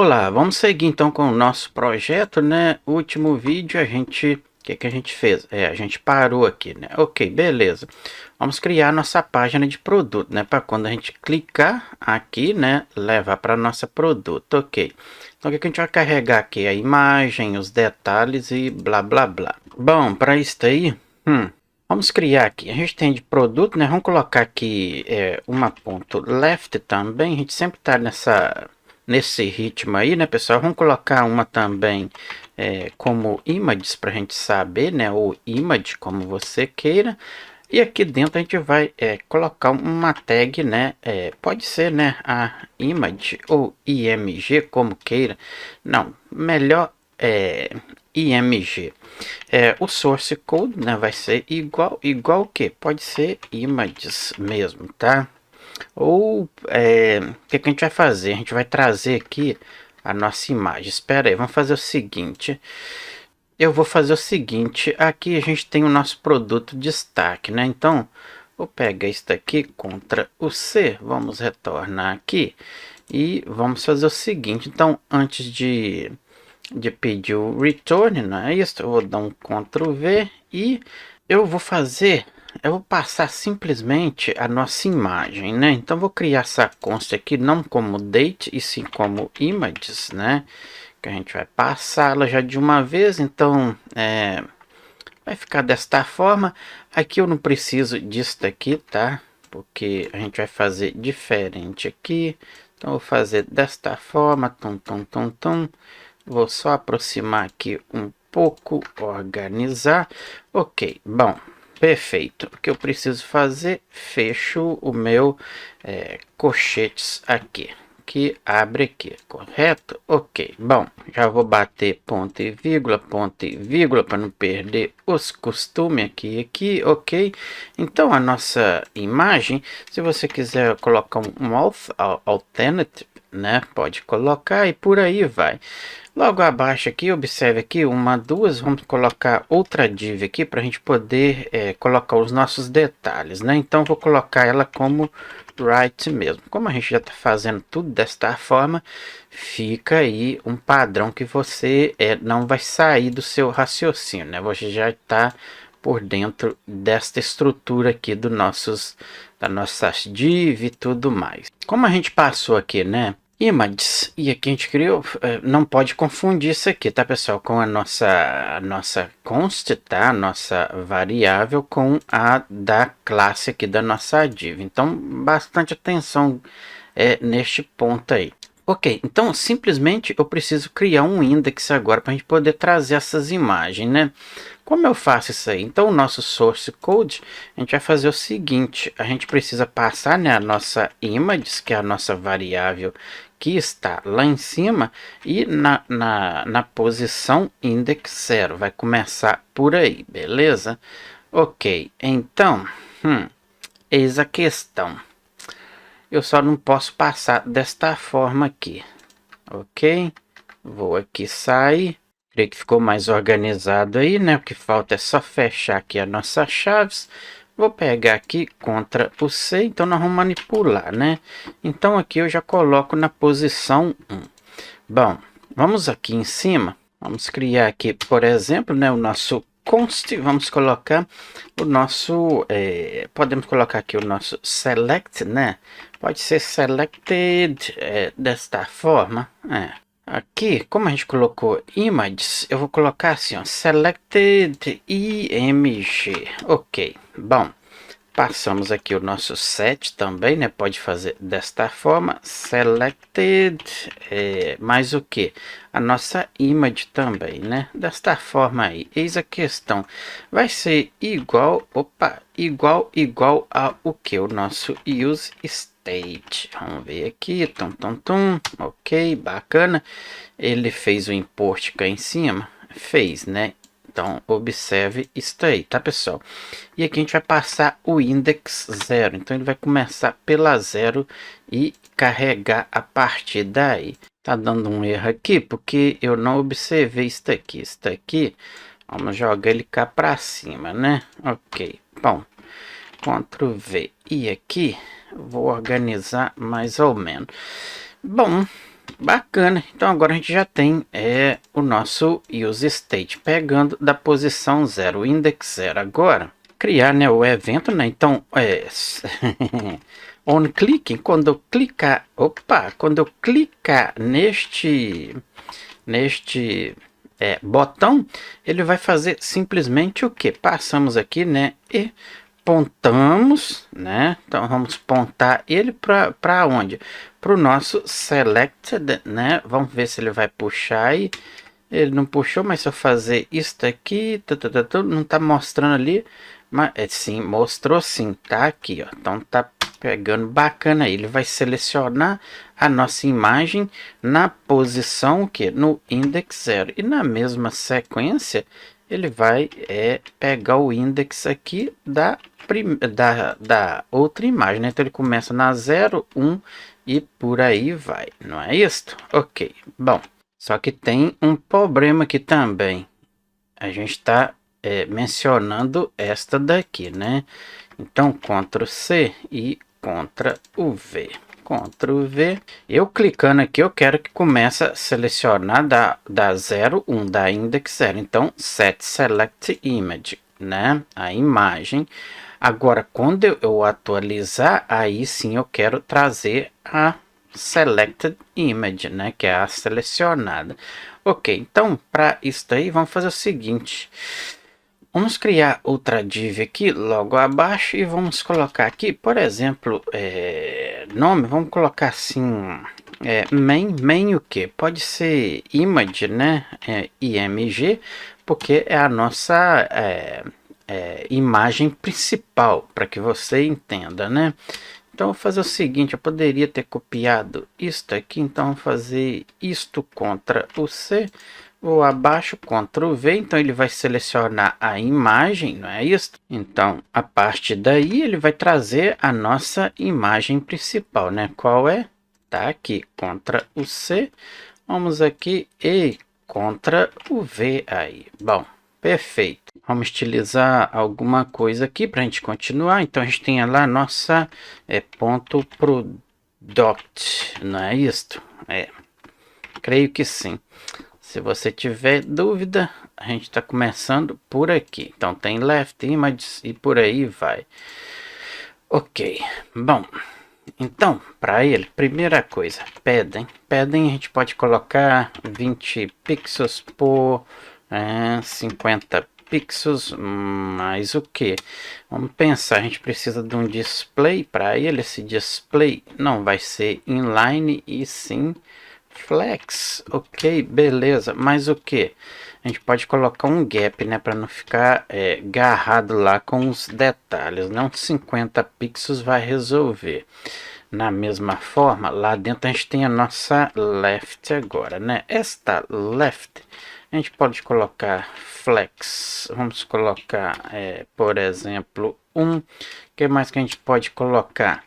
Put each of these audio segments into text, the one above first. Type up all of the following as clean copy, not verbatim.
Olá, vamos seguir então com o nosso projeto, né? Último vídeo o que que a gente fez? A gente parou aqui, né? Ok, beleza. Vamos criar nossa página de produto, né? Para quando a gente clicar aqui, né? Levar para nossa produto, ok. Então o que que a gente vai carregar aqui? A imagem, os detalhes e blá blá blá. Bom, para isso aí, vamos criar aqui. A gente tem de produto, né? Vamos colocar aqui uma ponto left também. A gente sempre tá nesse ritmo aí, né, pessoal? Vamos colocar uma também como images para a gente saber, né? Ou image, como você queira. E aqui dentro a gente vai colocar uma tag, né? Pode ser, né? A image ou img, como queira. Não, melhor img. O source code, né? Vai ser igual o que? Pode ser images mesmo, tá? Ou o que a gente vai fazer? A gente vai trazer aqui a nossa imagem. Espera aí, vamos fazer o seguinte. Eu vou fazer o seguinte. Aqui a gente tem o nosso produto destaque, né? Então, vou pegar isso daqui, Ctrl o C. Vamos retornar aqui. E vamos fazer o seguinte. Então, antes de pedir o return, não é isso? Eu vou dar um Ctrl V e eu vou passar simplesmente a nossa imagem, né? Então vou criar essa consta aqui não como date e sim como images, né? Que a gente vai passá-la já de uma vez, então vai ficar desta forma. Aqui eu não preciso disso daqui, tá? Porque a gente vai fazer diferente aqui. Então vou fazer desta forma, Vou só aproximar aqui um pouco, organizar. Ok, bom, perfeito. O que eu preciso fazer? Fecho o meu colchetes aqui, que abre aqui, correto? Ok, bom, já vou bater ponto e vírgula para não perder os costumes aqui, ok? Então a nossa imagem, se você quiser colocar um mouth alternative, né? Pode colocar e por aí vai. Logo abaixo aqui, observe aqui, vamos colocar outra div aqui para a gente poder colocar os nossos detalhes, né? Então, vou colocar ela como right mesmo. Como a gente já está fazendo tudo desta forma, fica aí um padrão que você não vai sair do seu raciocínio, né? Você já está por dentro desta estrutura aqui da nossas div e tudo mais. Como a gente passou aqui, né? Images, e aqui a gente criou, não pode confundir isso aqui, tá, pessoal, com a nossa const, tá, a nossa variável com a da classe aqui da nossa div. Então, bastante atenção neste ponto aí. Ok, então simplesmente eu preciso criar um index agora para a gente poder trazer essas imagens, né? Como eu faço isso aí? Então o nosso source code, a gente vai fazer o seguinte, a gente precisa passar, né, a nossa images, que é a nossa variável que está lá em cima, e na posição index 0, vai começar por aí, beleza? Ok, então, eis a questão. Eu só não posso passar desta forma aqui, ok? Vou aqui sair. Creio que ficou mais organizado aí, né? O que falta é só fechar aqui as nossas chaves. Vou pegar aqui Ctrl o C, então nós vamos manipular, né? Então aqui eu já coloco na posição 1. Bom, vamos aqui em cima. Vamos criar aqui, por exemplo, né, o nosso const, vamos colocar o nosso, podemos colocar aqui o nosso select, né? Pode ser selected desta forma, Aqui, como a gente colocou images, eu vou colocar assim, ó, selected img, ok, bom. Passamos aqui o nosso set também, né? Pode fazer desta forma, selected, mais o que? A nossa image também, né? Desta forma aí. Eis a questão. Vai ser igual, igual a o que? O nosso use state. Vamos ver aqui, ok, bacana. Ele fez o import cá em cima, fez, né? Então, observe isso aí, tá, pessoal? E aqui a gente vai passar o index 0. Então, ele vai começar pela 0 e carregar a partir daí. Tá dando um erro aqui, porque eu não observei isso aqui. Isso aqui, vamos jogar ele cá para cima, né? Ok, bom. Ctrl V. E aqui, vou organizar mais ou menos. Bom, Bacana, então agora a gente já tem o nosso use state pegando da posição 0, index 0. Agora, criar, né, o evento, né, então, on clicking, quando eu clicar neste botão, ele vai fazer simplesmente o que? Passamos aqui, né, e pontamos, né? Então vamos pontar ele para onde? Para o nosso selected, né? Vamos ver se ele vai puxar aí. Ele não puxou, mas se eu fazer isso aqui, não tá mostrando ali, mas sim, mostrou sim, tá aqui, ó. Então tá pegando bacana aí. Ele vai selecionar a nossa imagem na posição que no index 0 e na mesma sequência ele vai pegar o index aqui da outra imagem, né? Então ele começa na 0, 1 e por aí vai, não é isso? Ok, bom, só que tem um problema aqui também. A gente está mencionando esta daqui, né? Então, Ctrl C e Ctrl V. Ctrl V. Eu clicando aqui, eu quero que comece a selecionar da 0, 1, da index 0. Então, Set Select Image, né? A imagem. Agora, quando eu atualizar, aí sim eu quero trazer a Selected Image, né? Que é a selecionada. Ok, então, para isso daí, vamos fazer o seguinte. Vamos criar outra div aqui logo abaixo e vamos colocar aqui, por exemplo, nome, vamos colocar assim, main o que? Pode ser image, né? img, porque é a nossa imagem principal, para que você entenda, né? Então, eu vou fazer o seguinte, eu poderia ter copiado isto aqui, então vou fazer isto contra o C, vou abaixo, Ctrl V, então ele vai selecionar a imagem, não é isso? Então, a partir daí, ele vai trazer a nossa imagem principal, né? Qual é? Tá aqui, Ctrl o C, vamos aqui e Ctrl o V aí. Bom, perfeito. Vamos estilizar alguma coisa aqui para a gente continuar. Então, a gente tem lá nossa ponto product, não é isto? Creio que sim. Se você tiver dúvida, a gente está começando por aqui. Então, tem left images e por aí vai. Ok, bom. Então, para ele, primeira coisa, padding. Padding a gente pode colocar 20 pixels por 50 pixels, mais o que? Vamos pensar, a gente precisa de um display para ele. Esse display não vai ser inline e sim flex. Ok, beleza, mas o que? A gente pode colocar um gap, né, para não ficar agarrado lá com os detalhes. Não, 50 pixels vai resolver. Na mesma forma, lá dentro a gente tem a nossa left agora, né? Esta left, a gente pode colocar flex. Vamos colocar, por exemplo, o que mais que a gente pode colocar?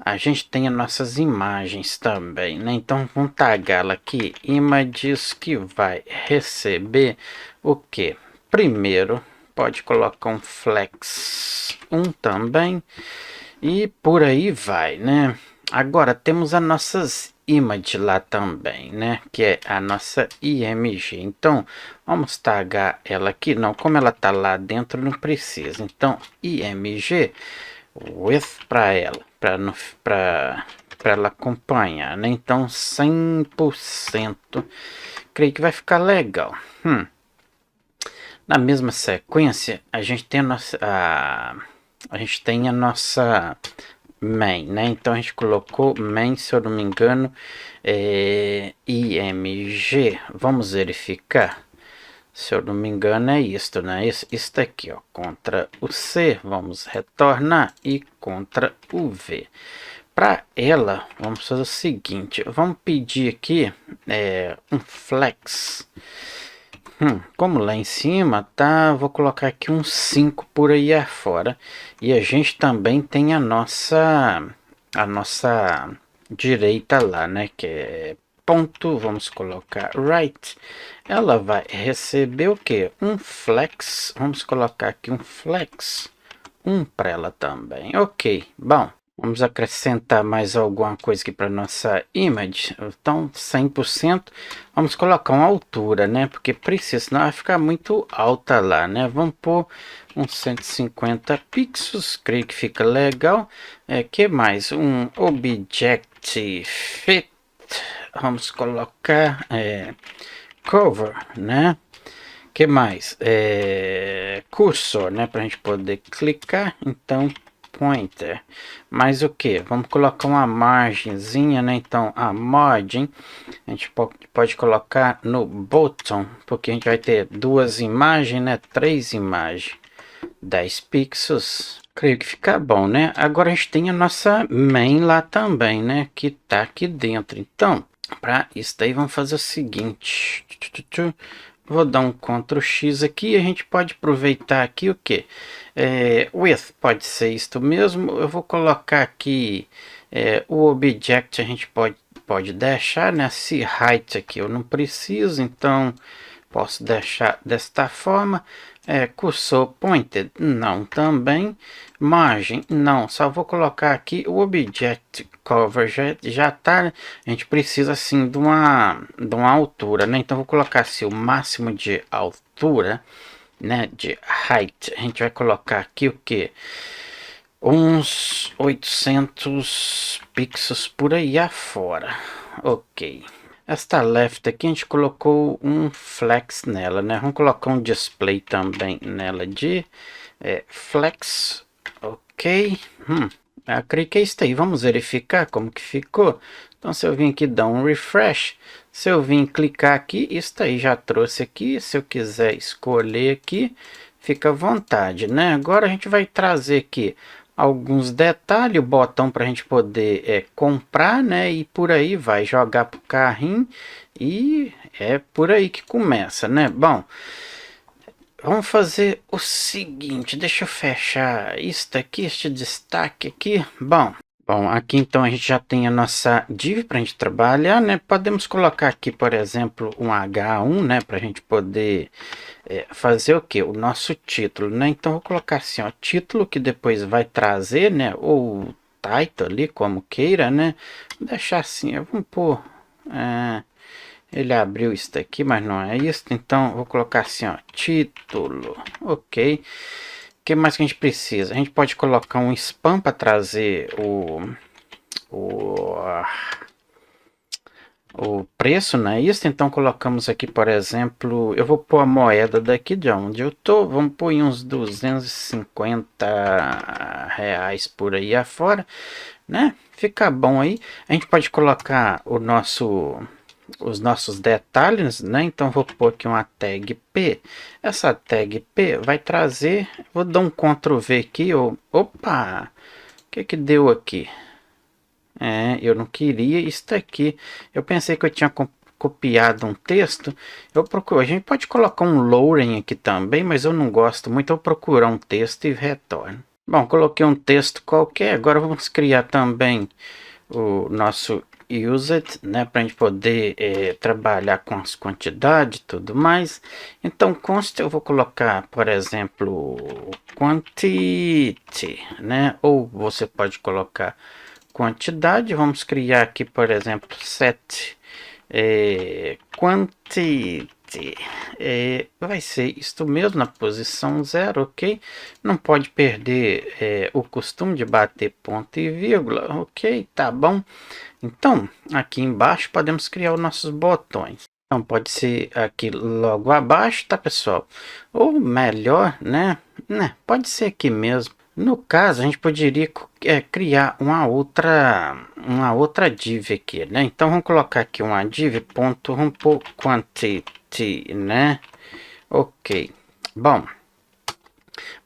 A gente tem as nossas imagens também, né? Então vamos tagaá-la aqui, images, que vai receber o que? Primeiro, pode colocar um flex 1 também. E por aí vai, né? Agora temos as nossas images lá também, né? Que é a nossa img. Então, vamos tagar ela aqui. Não, como ela tá lá dentro, não precisa. Então, img with para ela, para ela acompanhar, né? Então, 100%. Creio que vai ficar legal. Na mesma sequência, a gente tem a nossa main, né? Então a gente colocou main, se eu não me engano, img. Vamos verificar. Se eu não me engano é isto, né? Isto aqui, ó, contra o C, vamos retornar e contra o V. Para ela, vamos fazer o seguinte, vamos pedir aqui um flex. Como lá em cima tá, vou colocar aqui um 5 por aí afora. E a gente também tem a nossa direita lá, né, que é ponto, vamos colocar right. Ela vai receber o que? Um flex. Vamos colocar aqui um flex 1 para ela também. Ok, bom. Vamos acrescentar mais alguma coisa aqui para nossa image. Então, 100%. Vamos colocar uma altura, né? Porque precisa, senão vai ficar muito alta lá, né? Vamos pôr uns 150 pixels. Creio que fica legal. Que mais? Um Objective Fit. Vamos colocar cover, né? Que mais? Cursor, né? Para a gente poder clicar. Então, pointer. Mais o que? Vamos colocar uma margenzinha, né? Então, a margem a gente pode colocar no bottom, porque a gente vai ter duas imagens, né? 3 imagens. 10 pixels. Creio que fica bom, né? Agora a gente tem a nossa main lá também, né? Que tá aqui dentro. Então, para isso daí, vamos fazer o seguinte. Vou dar um Ctrl X aqui e a gente pode aproveitar aqui o que? Width pode ser isto mesmo. Eu vou colocar aqui o object, a gente pode deixar, né? Se height aqui eu não preciso, então posso deixar desta forma. Cursor pointed, não também. Margem, não, só vou colocar aqui o object cover, já tá, a gente precisa assim de uma altura, né? Então vou colocar assim o máximo de altura, né? De height, a gente vai colocar aqui o que? Uns 800 pixels por aí afora, ok. Esta left aqui a gente colocou um flex nela, né? Vamos colocar um display também nela de flex, ok. Creio que é isso aí. Vamos verificar como que ficou. Então se eu vim aqui dar um refresh, se eu vim clicar aqui, isso aí já trouxe aqui. Se eu quiser escolher aqui, fica à vontade, né? Agora a gente vai trazer aqui alguns detalhes, o botão para a gente poder comprar, né? E por aí vai jogar para o carrinho e é por aí que começa, né? Bom, vamos fazer o seguinte, deixa eu fechar isto aqui, este destaque aqui. Bom, aqui então a gente já tem a nossa div para a gente trabalhar, né? Podemos colocar aqui, por exemplo, um H1, né? Para a gente poder fazer o que? O nosso título, né? Então vou colocar assim, ó, título que depois vai trazer, né? Ou title ali, como queira, né? Vou deixar assim, vamos pôr... ele abriu isso daqui, mas não é isso. Então vou colocar assim, ó, título, ok. O que mais que a gente precisa? A gente pode colocar um spam para trazer o preço, não é isso? Então colocamos aqui, por exemplo, eu vou pôr a moeda daqui de onde eu tô, vamos pôr em uns 250 reais por aí afora, né? Fica bom aí. A gente pode colocar os nossos detalhes, né? Então vou pôr aqui uma tag P. Essa tag P vai trazer, vou dar um Ctrl V aqui, opa, o que deu aqui? Eu não queria isso aqui. Eu pensei que eu tinha copiado um texto. Eu procuro. A gente pode colocar um Lauren aqui também, mas eu não gosto muito. Eu procurar um texto e retorno. Bom, coloquei um texto qualquer. Agora vamos criar também o nosso used, né, para a gente poder trabalhar com as quantidades e tudo mais. Então consta, eu vou colocar, por exemplo, quantity, né, ou você pode colocar quantidade. Vamos criar aqui, por exemplo, set quantity, vai ser isto mesmo na posição 0, ok? Não pode perder o costume de bater ponto e vírgula, ok? Tá bom? Então, aqui embaixo podemos criar os nossos botões. Então, pode ser aqui logo abaixo, tá, pessoal? Ou melhor, né? Pode ser aqui mesmo. No caso, a gente poderia criar uma outra div aqui, né? Então, vamos colocar aqui uma div ponto, vamos pôr quantity, né? Ok. Bom,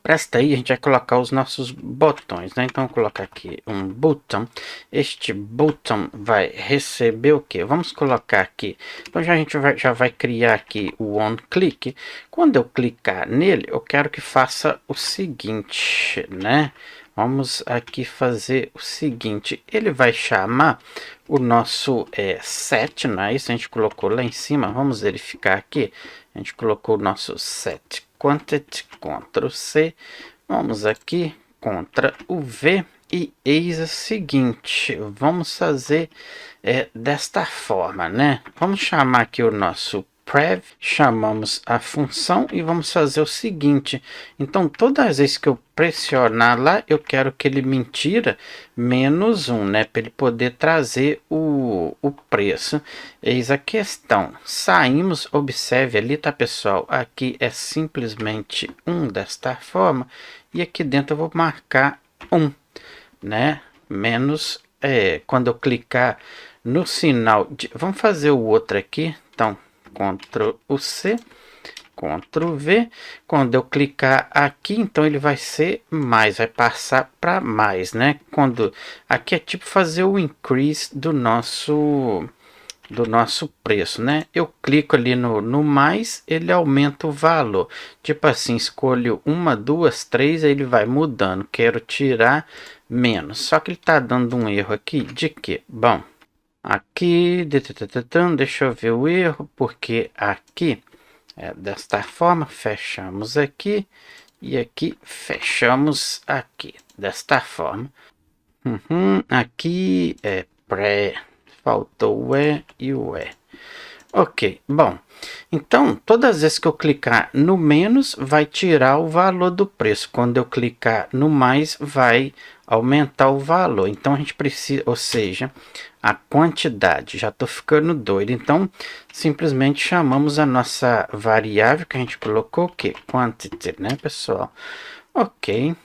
presta aí, a gente vai colocar os nossos botões, né? Então, vou colocar aqui um button. Este button vai receber o que? Vamos colocar aqui. Então, a gente já vai criar aqui o onClick. Quando eu clicar nele, eu quero que faça o seguinte, né? Vamos aqui fazer o seguinte. Ele vai chamar o nosso set, não é isso? A gente colocou lá em cima. Vamos verificar aqui. A gente colocou o nosso set quantity, Ctrl C, vamos aqui, Ctrl V, E eis o seguinte, vamos fazer desta forma, né? Vamos chamar aqui o nosso prev, chamamos a função e vamos fazer o seguinte. Então, todas as vezes que eu pressionar lá, eu quero que ele me tira -1, né? Para ele poder trazer o preço. Eis a questão. Saímos, observe ali, tá, pessoal? Aqui é simplesmente 1 desta forma. E aqui dentro eu vou marcar 1, né? Menos, quando eu clicar no sinal de... Vamos fazer o outro aqui. Então, Ctrl C, Ctrl V. Quando eu clicar aqui, então ele vai ser mais, vai passar para mais, né? Quando aqui é tipo fazer o increase do nosso preço, né? Eu clico ali no mais, ele aumenta o valor. Tipo assim, escolho 1, 2, 3, aí ele vai mudando. Quero tirar menos. Só que ele tá dando um erro aqui de que? Bom, aqui, deixa eu ver o erro, porque aqui é desta forma, fechamos aqui e aqui fechamos aqui, desta forma. Aqui é pré, faltou o e o e. Ok, bom, então todas as vezes que eu clicar no menos, vai tirar o valor do preço. Quando eu clicar no mais, vai aumentar o valor. Então a gente precisa, ou seja, a quantidade. Já estou ficando doido. Então simplesmente chamamos a nossa variável que a gente colocou, o que? Quantity, né, pessoal? Ok,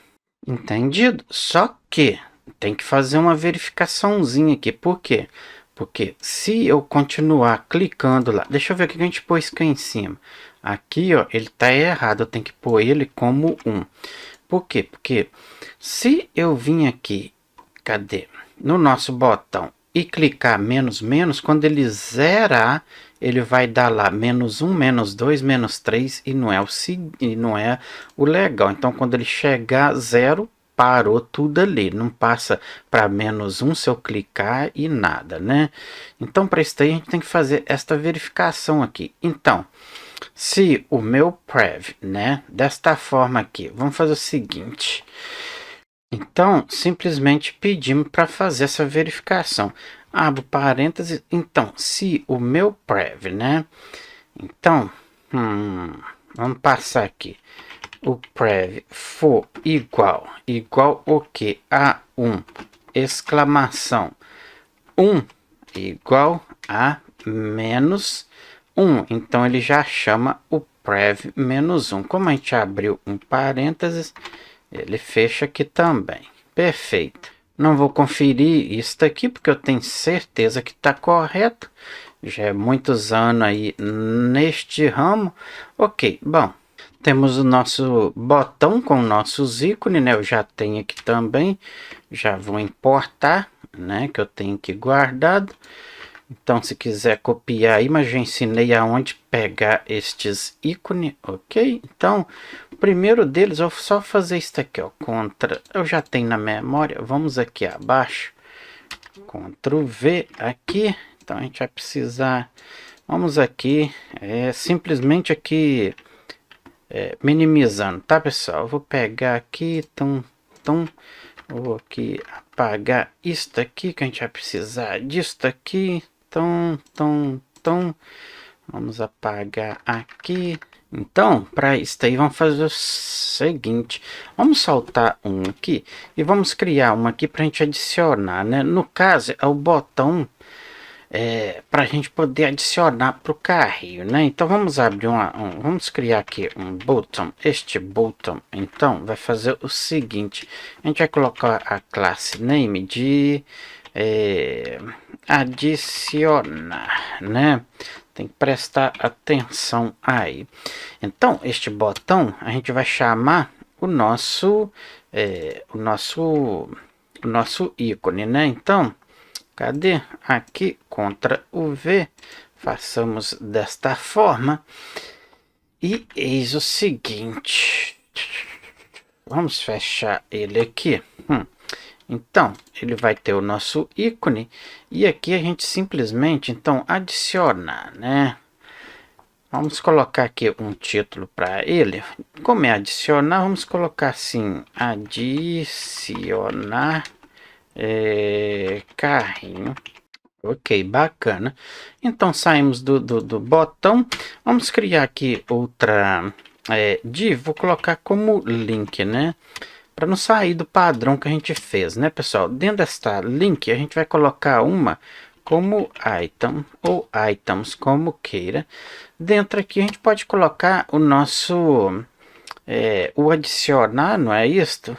entendido? Só que tem que fazer uma verificaçãozinha aqui. Por quê? Porque se eu continuar clicando lá, deixa eu ver o que a gente pôs aqui em cima. Aqui, ó, ele tá errado, eu tenho que pôr ele como 1. Por quê? Porque se eu vim aqui, cadê? No nosso botão e clicar menos, menos, quando ele zerar, ele vai dar lá -1, -2, -3 e não é o legal. Então, quando ele chegar a 0, parou tudo ali, não passa para -1 se eu clicar e nada, né? Então, para isso aí, a gente tem que fazer esta verificação aqui. Então, se o meu prev, né, desta forma aqui, vamos fazer o seguinte. Então, simplesmente pedimos para fazer essa verificação. Abro parênteses. Então, se o meu prev, né? Então, vamos passar aqui. O prev for igual o que? A 1, exclamação, 1 igual a menos 1. Então, ele já chama o prev -1. Como a gente abriu um parênteses, ele fecha aqui também. Perfeito. Não vou conferir isso aqui porque eu tenho certeza que está correto. Já é muitos anos aí neste ramo. Ok, bom. Temos o nosso botão com nossos ícones, né? Eu já tenho aqui também. Já vou importar, né? Que eu tenho aqui guardado. Então, se quiser copiar aí, mas já ensinei aonde pegar estes ícones, ok? Então, o primeiro deles, eu vou só fazer isso aqui, ó, eu já tenho na memória, vamos aqui abaixo, Ctrl V aqui, então a gente vai precisar, vamos aqui, simplesmente aqui, minimizando, tá, pessoal? Eu vou pegar aqui, vou aqui apagar isto aqui, que a gente vai precisar disto aqui. Vamos apagar aqui. Então, para isso aí, vamos fazer o seguinte. Vamos saltar um aqui e vamos criar uma aqui para a gente adicionar, né? No caso, é o botão para a gente poder adicionar para o carrinho, né? Então, vamos abrir vamos criar aqui um botão. Este botão, então, vai fazer o seguinte. A gente vai colocar a classe name de... adicionar, né? Tem que prestar atenção aí. Então, este botão a gente vai chamar o nosso ícone, né? Então, cadê? Aqui, Ctrl o V, façamos desta forma. E eis o seguinte. Vamos fechar ele aqui. Então, ele vai ter o nosso ícone e aqui a gente simplesmente, então, adicionar, né? Vamos colocar aqui um título para ele. Como é adicionar, vamos colocar assim, adicionar carrinho. Ok, bacana. Então saímos do botão. Vamos criar aqui outra div. Vou colocar como link, né? Para não sair do padrão que a gente fez, né, pessoal? Dentro desta link, a gente vai colocar uma como item ou items, como queira. Dentro aqui a gente pode colocar o nosso o adicionar, não é isto?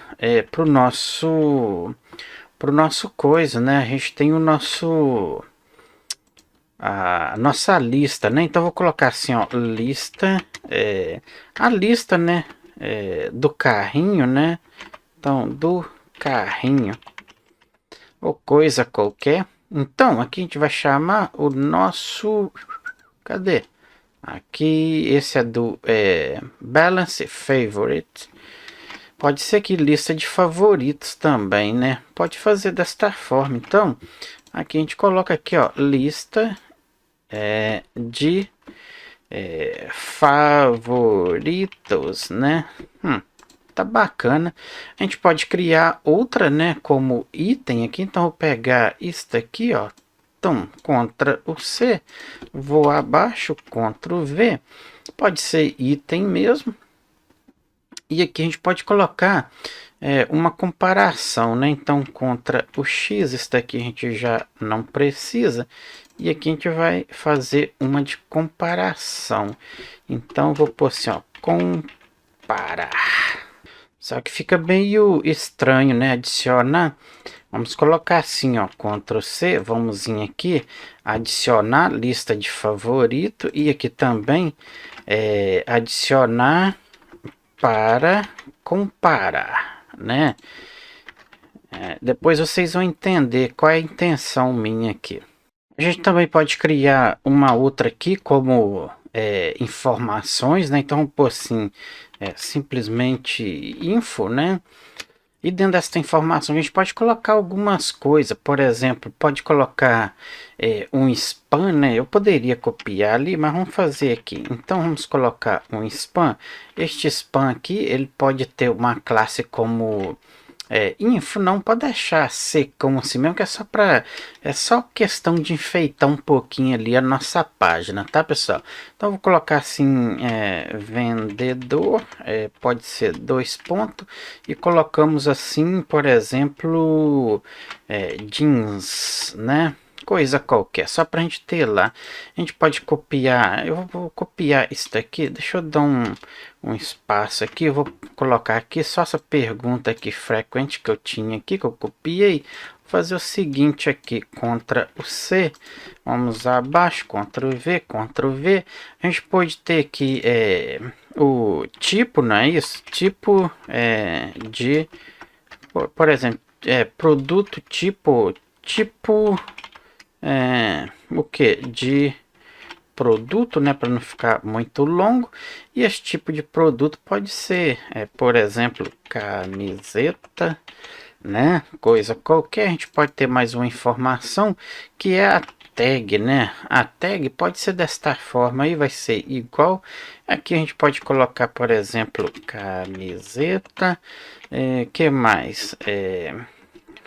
Para o nosso coisa, né? A gente tem o nosso a nossa lista, né? Então vou colocar assim, ó, lista, a lista, né? Do carrinho, né? Então do carrinho ou coisa qualquer. Então aqui a gente vai chamar o nosso, cadê? Aqui esse é do balance favorite. Pode ser que lista de favoritos também, né? Pode fazer desta forma. Então aqui a gente coloca aqui, ó, lista de favoritos, né? Tá bacana. A gente pode criar outra, né, como item aqui. Então, vou pegar isso aqui, ó. Então, Ctrl o C, vou abaixo, Ctrl V. Pode ser item mesmo. E aqui a gente pode colocar uma comparação, né? Então, contra o X, isso daqui a gente já não precisa. E aqui a gente vai fazer uma de comparação. Então, vou pôr assim, ó, comparar. Só que fica meio estranho, né? Adicionar. Vamos colocar assim, ó, Ctrl C, vamos vir aqui, adicionar lista de favorito e aqui também adicionar para comparar, né? Depois vocês vão entender qual é a intenção minha aqui. A gente também pode criar uma outra aqui como informações, né? Então, vou pôr assim, simplesmente info, né? E dentro dessa informação a gente pode colocar algumas coisas, por exemplo, pode colocar um span, né? Eu poderia copiar ali, mas vamos fazer aqui. Então vamos colocar um span. Este span aqui, ele pode ter uma classe como info, não pode deixar ser como assim mesmo, que é só questão de enfeitar um pouquinho ali a nossa página, tá, pessoal? Então vou colocar assim, vendedor, pode ser 2 pontos, e colocamos assim, por exemplo, jeans, né? Coisa qualquer, só para a gente ter lá. A gente pode copiar, eu vou copiar isso daqui, deixa eu dar um espaço aqui, eu vou colocar aqui só essa pergunta aqui frequente que eu tinha aqui, que eu copiei. Vou fazer o seguinte aqui, Ctrl o C, vamos abaixo, Ctrl V, Ctrl V. A gente pode ter aqui o tipo, não é isso? Tipo de, por exemplo, produto tipo o que? De produto, né? Para não ficar muito longo. E esse tipo de produto pode ser, por exemplo, camiseta, né? Coisa qualquer. A gente pode ter mais uma informação que é a tag, né? A tag pode ser desta forma aí, vai ser igual. Aqui a gente pode colocar, por exemplo, camiseta. Que mais?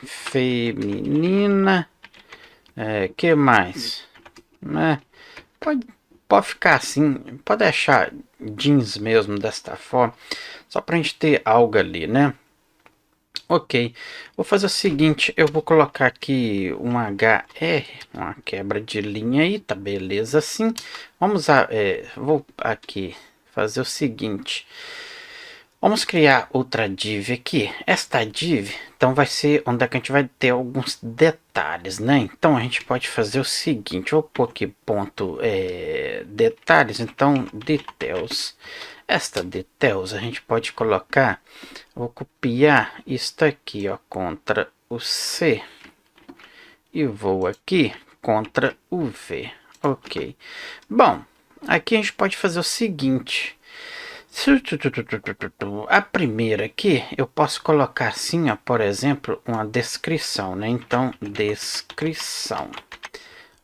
Feminina. Que mais? Né? Pode ficar assim, pode deixar jeans mesmo desta forma, só para a gente ter algo ali, né? Ok, vou fazer o seguinte, eu vou colocar aqui um HR, uma quebra de linha aí, tá beleza assim. Vamos vou aqui fazer o seguinte. Vamos criar outra div aqui. Esta div, então vai ser onde é que a gente vai ter alguns detalhes, né? Então a gente pode fazer o seguinte, eu vou pôr aqui ponto detalhes, então details. Esta details a gente pode colocar, vou copiar isto aqui, ó, Ctrl o C e vou aqui, Ctrl o V, ok. Bom, aqui a gente pode fazer o seguinte. A primeira aqui, eu posso colocar assim, ó, por exemplo, uma descrição, né? Então, descrição.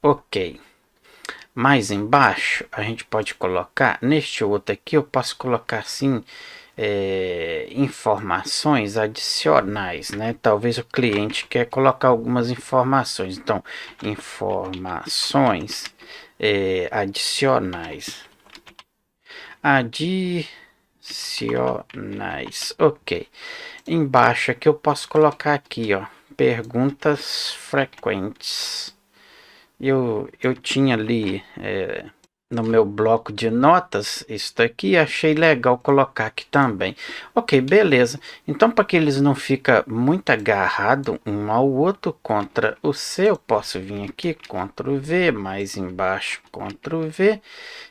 Ok. Mais embaixo, a gente pode colocar, neste outro aqui, eu posso colocar assim, informações adicionais, né? Talvez o cliente quer colocar algumas informações, então, informações adicionais. Adicionais, ok. Embaixo aqui eu posso colocar aqui, ó, perguntas frequentes. Eu tinha ali no meu bloco de notas isso daqui, achei legal colocar aqui também. Ok, beleza. Então, para que eles não fiquem muito agarrados um ao outro contra o C, eu posso vir aqui, Ctrl V, mais embaixo, Ctrl V,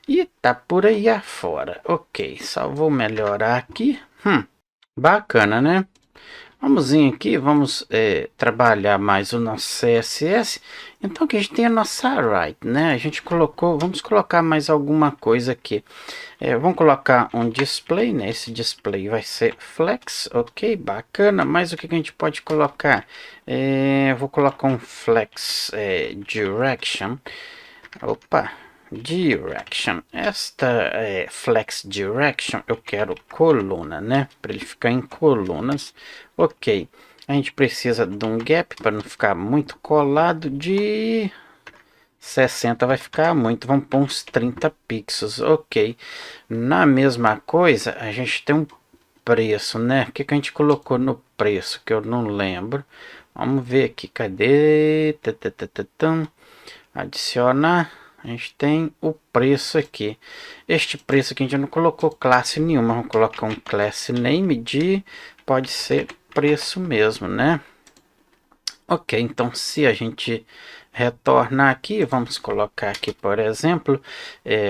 e tá por aí afora. Ok, só vou melhorar aqui. Bacana, né? Vamos vir aqui, vamos trabalhar mais o nosso CSS. Então aqui a gente tem a nossa array, né? A gente colocou, vamos colocar mais alguma coisa aqui. Vamos colocar um display, né? Esse display vai ser flex, ok, bacana. Mas o que a gente pode colocar? Vou colocar um flex direction. Opa, direction. Esta flex direction eu quero coluna, né? Para ele ficar em colunas. Ok. A gente precisa de um gap para não ficar muito colado. De 60 vai ficar muito. Vamos pôr uns 30 pixels. Ok. Na mesma coisa, a gente tem um preço, né? O que a gente colocou no preço que eu não lembro. Vamos ver aqui. Cadê? Adicionar. A gente tem o preço aqui. Este preço aqui a gente não colocou classe nenhuma. Vamos colocar um class name de... Pode ser preço mesmo, né? Ok, então se a gente retornar aqui, vamos colocar aqui, por exemplo,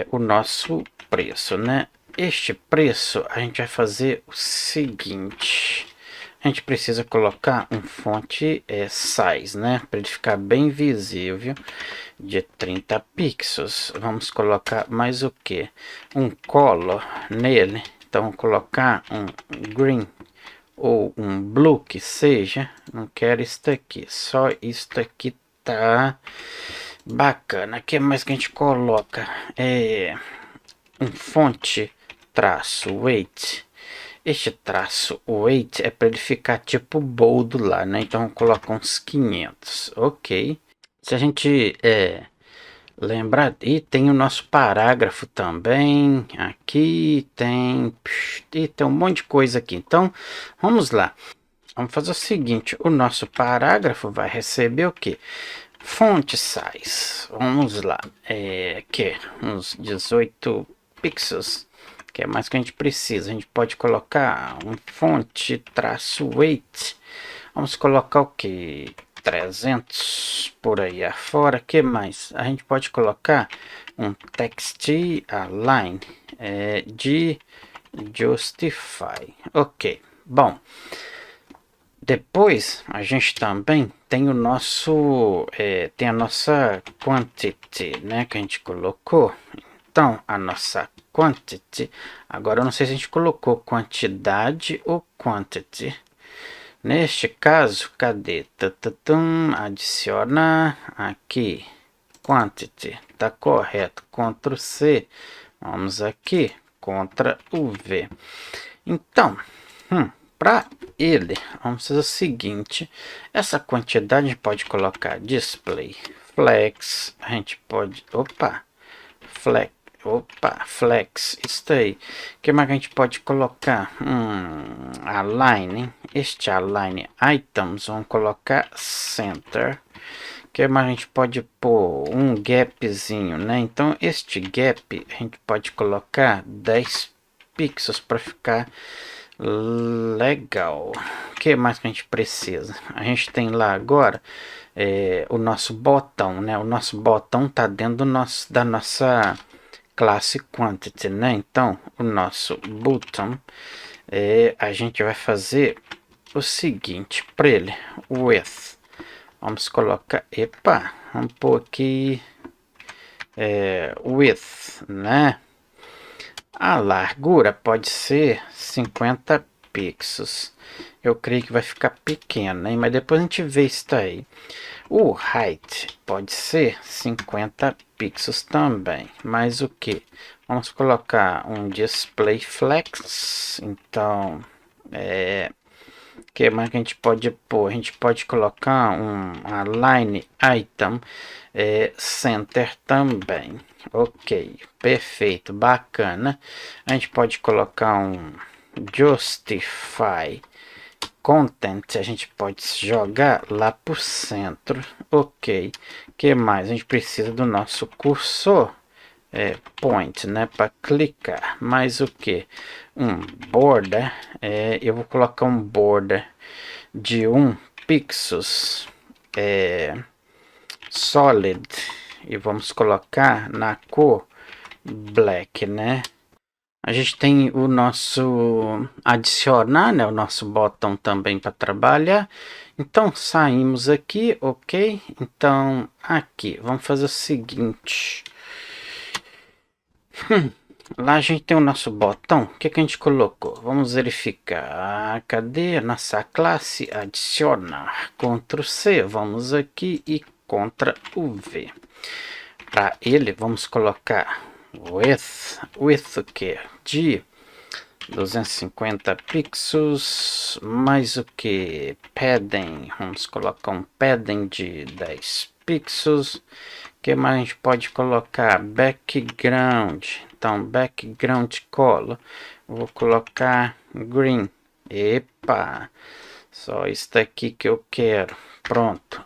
o nosso preço, né? Este preço a gente vai fazer o seguinte... A gente precisa colocar um fonte size, né? Para ele ficar bem visível, de 30 pixels. Vamos colocar mais o que? Um color nele. Então, vou colocar um green ou um blue que seja. Não quero isso aqui, só isso aqui tá bacana. O que mais que a gente coloca? Um fonte traço weight. Este traço weight é para ele ficar tipo bold lá, né? Então coloca uns 500, ok. Se a gente lembrar, e tem o nosso parágrafo também, aqui tem, e tem um monte de coisa aqui. Então vamos lá, vamos fazer o seguinte, o nosso parágrafo vai receber o que? Font size, vamos lá, que uns 18 pixels. Que é mais que a gente precisa. A gente pode colocar um fonte traço weight. Vamos colocar o que? 300 por aí afora. Que mais? A gente pode colocar um text align de justify. Ok. Bom. Depois a gente também tem o nosso tem a nossa quantity, né, que a gente colocou. Então, a nossa quantity, agora eu não sei se a gente colocou quantidade ou quantity. Neste caso, cadê? Adicionar aqui, quantity, tá correto, Ctrl C, vamos aqui, Ctrl V. Então, para ele, vamos fazer o seguinte, essa quantidade a gente pode colocar display flex, a gente pode, flex, isso aí. O que mais que a gente pode colocar? Align, este align items, vamos colocar center. O que mais a gente pode pôr? Um gapzinho, né? Então este gap a gente pode colocar 10 pixels para ficar legal. O que mais que a gente precisa? A gente tem lá agora o nosso botão, né? O nosso botão tá dentro da nossa classe quantity, né? Então, o nosso button, a gente vai fazer o seguinte para ele, width. Vamos colocar, vamos pôr aqui width, né? A largura pode ser 50 pixels. Eu creio que vai ficar pequeno, né? Mas depois a gente vê isso aí. O height pode ser 50 pixels também. Mas o que? Vamos colocar um display flex. Então, o que mais que a gente pode pôr? A gente pode colocar um align item center também. Ok, perfeito, bacana. A gente pode colocar um justify content, a gente pode jogar lá por centro. Ok, que mais? A gente precisa do nosso cursor point, né, para clicar. Mais o que? Um border. Eu vou colocar um border de 1 pixels solid e vamos colocar na cor black, né? A gente tem o nosso adicionar, né, o nosso botão também para trabalhar. Então saímos aqui, ok? Então aqui vamos fazer o seguinte. Lá a gente tem o nosso botão. O que a gente colocou? Vamos verificar. Cadê a nossa classe? Adicionar. Ctrl C. Vamos aqui e Ctrl V. Para ele vamos colocar width o que? De 250 pixels. Mais o que? Padding. Vamos colocar um padding de 10 pixels. O que mais a gente pode colocar? Background. Então, background color. Vou colocar green. Epa! Só isso daqui que eu quero. Pronto.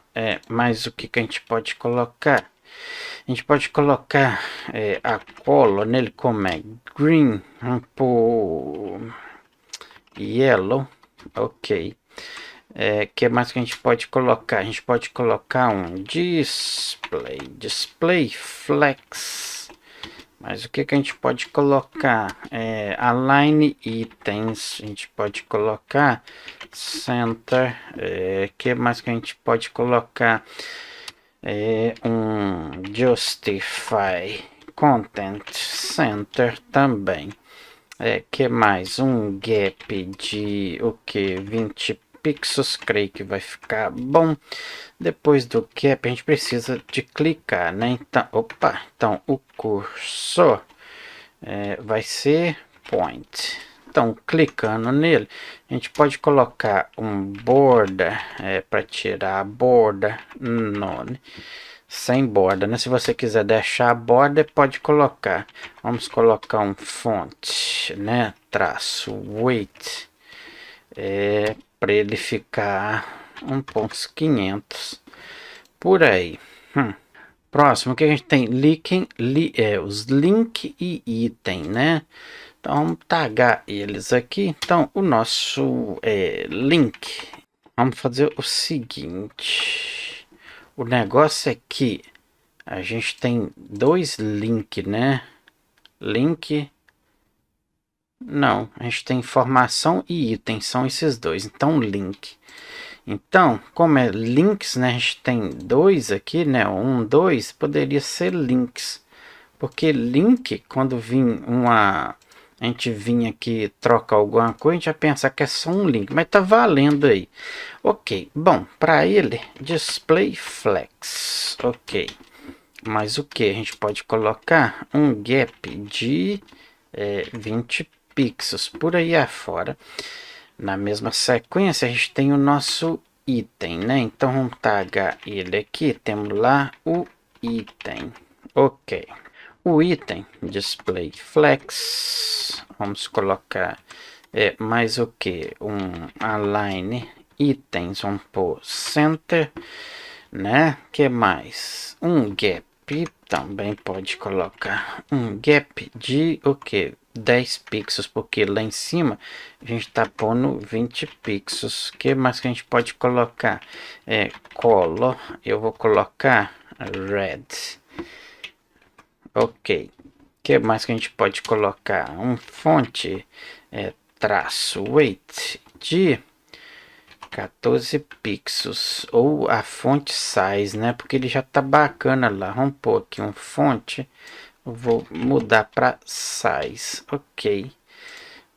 Mais o que a gente pode colocar? A gente pode colocar a color nele como é green. Vamos pôr yellow. Ok. Que mais que a gente pode colocar? A gente pode colocar um display flex. Mas o que a gente pode colocar? Align itens. A gente pode colocar center. Que mais que a gente pode colocar? Um justify content center também. Que mais? Um gap de o que? 20 pixels, creio que vai ficar bom. Depois do gap a gente precisa de clicar, né? Então, então o cursor vai ser point. Então, clicando nele, a gente pode colocar um border para tirar a borda none. Sem borda, né? Se você quiser deixar a borda, pode colocar. Vamos colocar um font, né? Traço weight. Para ele ficar uns 500 por aí. Próximo, o que a gente tem? Os link e item, né? Então vamos tagar eles aqui. Então o nosso link, vamos fazer o seguinte. O negócio é que a gente tem dois links, né? Link. Não, a gente tem informação e item, são esses dois. Então link. Então, como é links, né? A gente tem dois aqui, né? 1, 2, poderia ser links. Porque link, quando a gente vinha aqui trocar alguma coisa, a gente vai pensar que é só um link, mas tá valendo aí. Ok, bom, para ele, display flex. Ok, mas o que? A gente pode colocar um gap de 20 pixels por aí afora. Na mesma sequência, a gente tem o nosso item, né? Então, vamos tagar ele aqui. Temos lá o item. Ok. O item, display flex. Vamos colocar mais o que? Um align itens. Vamos pôr center, né? Que mais? Um gap. Também pode colocar um gap de o que? 10 pixels, porque lá em cima a gente tá pondo 20 pixels. Que mais que a gente pode colocar? Color, eu vou colocar red. Ok. Que mais que a gente pode colocar? Um fonte traço weight de 14 pixels, ou a fonte size, né? Porque ele já tá bacana lá. Vamos pôr aqui um fonte. Vou mudar para size. Ok.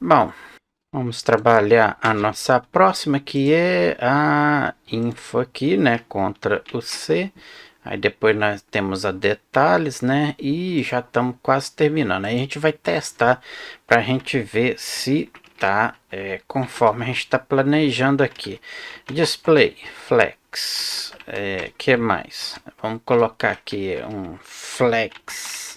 Bom, Vamos trabalhar a nossa próxima, que é a info aqui, né, contra o C. Aí depois nós temos a detalhes, né, e já estamos quase terminando. Aí a gente vai testar para a gente ver se tá conforme a gente está planejando aqui. Display, flex, que mais? Vamos colocar aqui um flex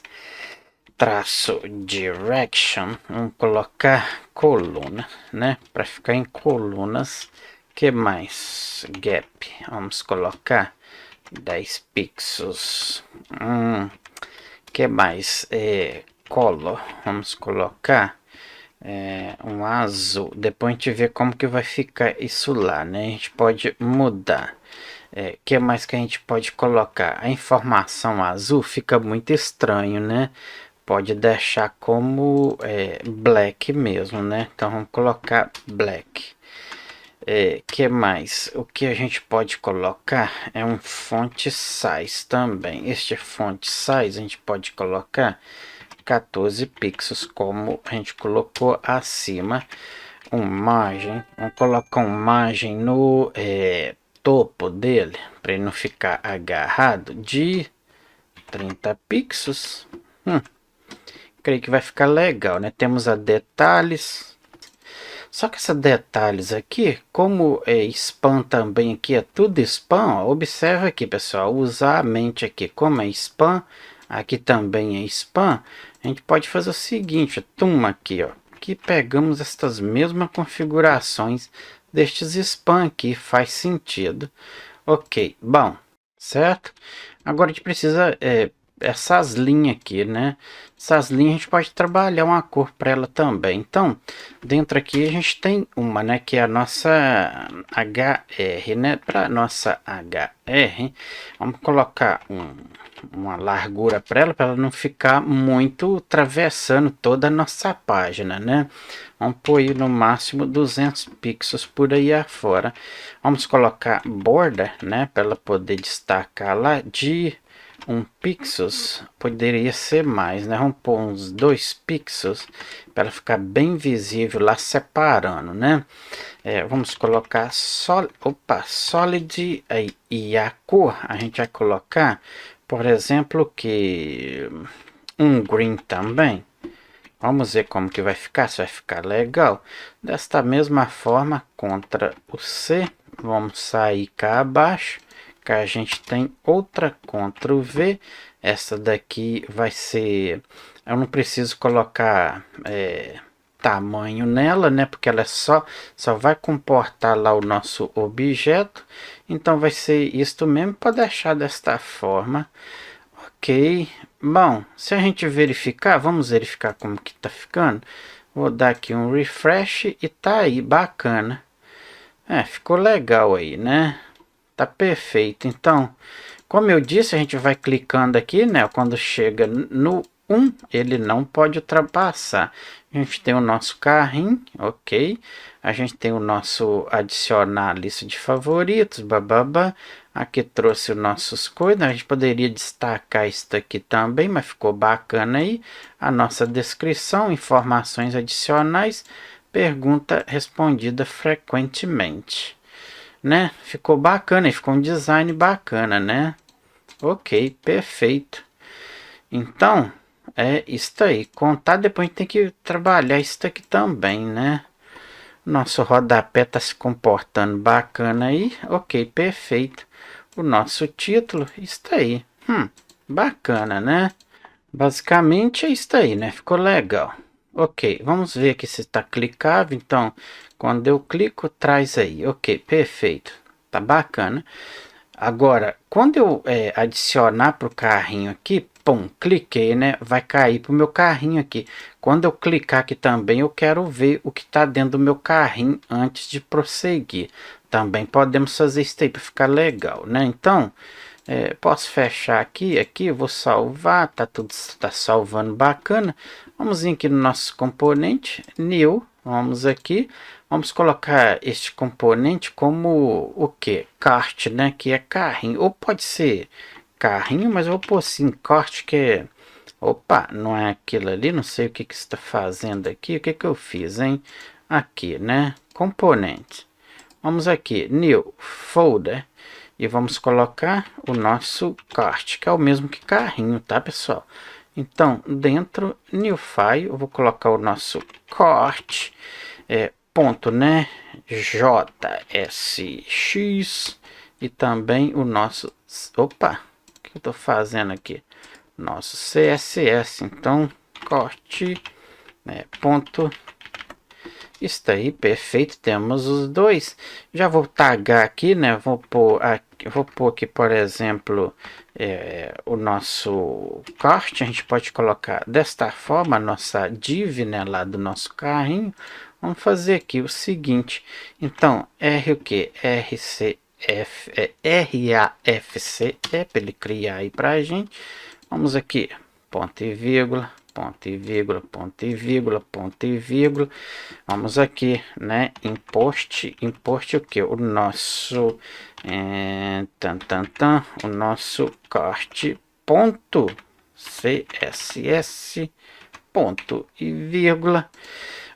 traço direction, vamos colocar coluna, né, para ficar em colunas. Que mais? Gap, vamos colocar 10 pixels. Que mais? Color, vamos colocar um azul. Depois a gente vê como que vai ficar isso lá, né? A gente pode mudar. Que mais que a gente pode colocar? A informação azul fica muito estranho, né? Pode deixar como black mesmo, né? Então vamos colocar black. Que mais? O que a gente pode colocar é um font size também. Este font size a gente pode colocar 14 pixels, como a gente colocou acima. Margem, vamos colocar margem no topo dele, para ele não ficar agarrado, de 30 pixels. Creio que vai ficar legal, né? Temos a detalhes. Só que essa detalhes aqui, como é spam também aqui, é tudo spam, ó, observa aqui, pessoal, usar a mente aqui, como é spam, aqui também é spam, a gente pode fazer o seguinte, tum aqui, ó, que pegamos estas mesmas configurações destes spam aqui, faz sentido. Ok, bom, certo? Agora a gente precisa essas linhas aqui, né? Essas linhas a gente pode trabalhar uma cor para ela também. Então, dentro aqui a gente tem uma, né? Que é a nossa HR, né? Para nossa HR, vamos colocar uma largura para ela não ficar muito atravessando toda a nossa página, né? Vamos pôr aí no máximo 200 pixels por aí afora. Vamos colocar border, né? Para ela poder destacar lá de 1 pixels, poderia ser mais, né? Vamos pôr uns 2 pixels para ela ficar bem visível lá separando, né? Vamos colocar solid aí, e a cor a gente vai colocar, por exemplo, que um green também. Vamos ver como que vai ficar, se vai ficar legal. Desta mesma forma, contra o C, vamos sair cá abaixo, que a gente tem outra Ctrl V. Essa daqui vai ser, eu não preciso colocar tamanho nela, né? Porque ela só vai comportar lá o nosso objeto. Então vai ser isto mesmo, para deixar desta forma. Ok, bom, se a gente verificar, vamos verificar como que tá ficando. Vou dar aqui um refresh e tá aí, bacana. Ficou legal aí, né? Tá perfeito. Então, como eu disse, a gente vai clicando aqui, né? Quando chega no 1, ele não pode ultrapassar. A gente tem o nosso carrinho, ok. A gente tem o nosso adicionar lista de favoritos, bababa. Aqui trouxe os nossos coisas. A gente poderia destacar isso aqui também, mas ficou bacana aí. A nossa descrição, informações adicionais, pergunta respondida frequentemente, né? Ficou bacana e ficou um design bacana, né? Ok, perfeito. Então, é isso aí. Contar, depois a gente tem que trabalhar isso aqui também, né? Nosso rodapé tá se comportando bacana aí. Ok, perfeito. O nosso título está aí. Bacana, né? Basicamente é isso aí, né? Ficou legal. Ok, vamos ver aqui se está clicável. Então, quando eu clico, traz aí. Ok, perfeito. Tá bacana. Agora, quando eu adicionar para o carrinho aqui, pum, cliquei, né? Vai cair para o meu carrinho aqui. Quando eu clicar aqui também, eu quero ver o que está dentro do meu carrinho antes de prosseguir. Também podemos fazer isso aí para ficar legal, né? Então, posso fechar aqui, eu vou salvar, tá salvando bacana. Vamos vir aqui no nosso componente, new, vamos aqui, vamos colocar este componente como o que? Cart, né? Que é carrinho, ou pode ser carrinho, mas eu vou pôr assim, cart, que é, opa, não é aquilo ali, não sei o que que está fazendo aqui, o que que eu fiz, hein? aqui, né? Componentes. Vamos aqui, New Folder. E vamos colocar o nosso kart, que é o mesmo que carrinho, tá, pessoal? Então, dentro, New File, eu vou colocar o nosso kart, ponto, né? JSX. E também o nosso... Opa! O que eu tô fazendo aqui? Nosso CSS. Então, corte, né, ponto. Está aí, perfeito. Temos os dois. Já vou tagar aqui, né? Vou pôr aqui, por exemplo, o nosso corte. A gente pode colocar desta forma a nossa div, né, lá do nosso carrinho. Vamos fazer aqui o seguinte. Então, R o que? RAFC é para ele criar aí para a gente. Vamos aqui, ponto e vírgula, ponto e vírgula, ponto e vírgula, ponto e vírgula. Vamos aqui, né? Import o que? O nosso o nosso corte ponto CSS ponto e vírgula.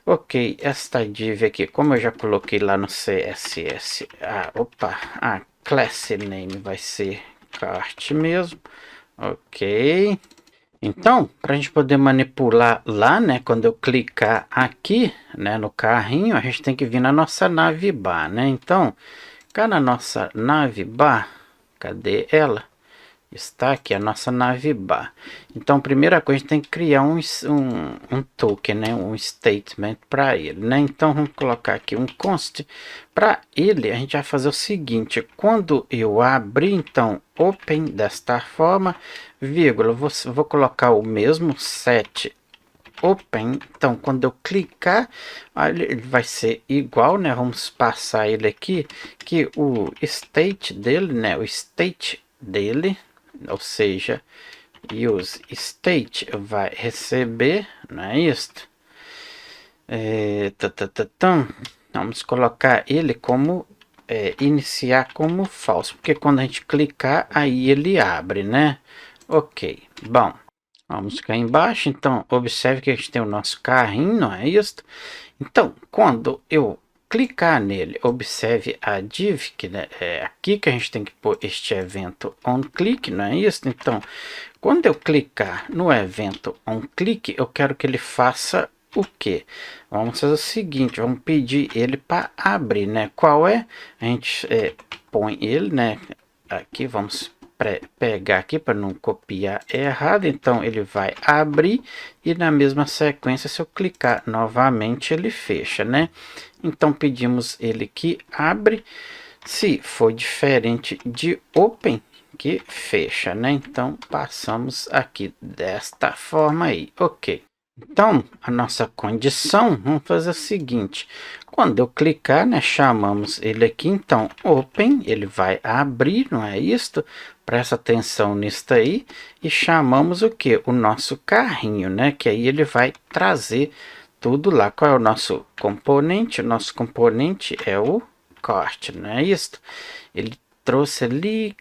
Ok, esta div aqui, como eu já coloquei lá no CSS, a class name vai ser kart mesmo. Ok. Então, para a gente poder manipular lá, né, quando eu clicar aqui, né, no carrinho, a gente tem que vir na nossa navbar, né? Então, cá na nossa navbar, cadê ela? Está aqui a nossa navbar. Então, primeira coisa, a gente tem que criar um token, né, um statement para ele, né? Então, vamos colocar aqui um const. Para ele, a gente vai fazer o seguinte: quando eu abrir, então, open desta forma, vírgula, vou colocar o mesmo set open. Então, quando eu clicar, ele vai ser igual, né? Vamos passar ele aqui, que o state dele, né, o state dele, ou seja, use state vai receber, não é isto? Vamos colocar ele como iniciar como falso, porque quando a gente clicar, aí ele abre, né? Ok, bom, vamos cá embaixo. Então, observe que a gente tem o nosso carrinho, não é isso? Então, quando eu clicar nele, observe a div, que é aqui que a gente tem que pôr este evento onClick, não é isso? Então, quando eu clicar no evento onClick, eu quero que ele faça o que? Vamos fazer o seguinte, vamos pedir ele para abrir, né? Qual é? A gente põe ele, né? Aqui, vamos pegar aqui para não copiar errado. Então, ele vai abrir e na mesma sequência, se eu clicar novamente, ele fecha, né? Então, pedimos ele que abre. Se for diferente de open, que fecha, né? Então, passamos aqui desta forma aí, ok. Então, a nossa condição, vamos fazer o seguinte: quando eu clicar, né, chamamos ele aqui, então, open, ele vai abrir, não é isto? Presta atenção nisso aí, e chamamos o que? O nosso carrinho, né, que aí ele vai trazer tudo lá. Qual é o nosso componente? O nosso componente é o kart, não é isto? Ele trouxe ali,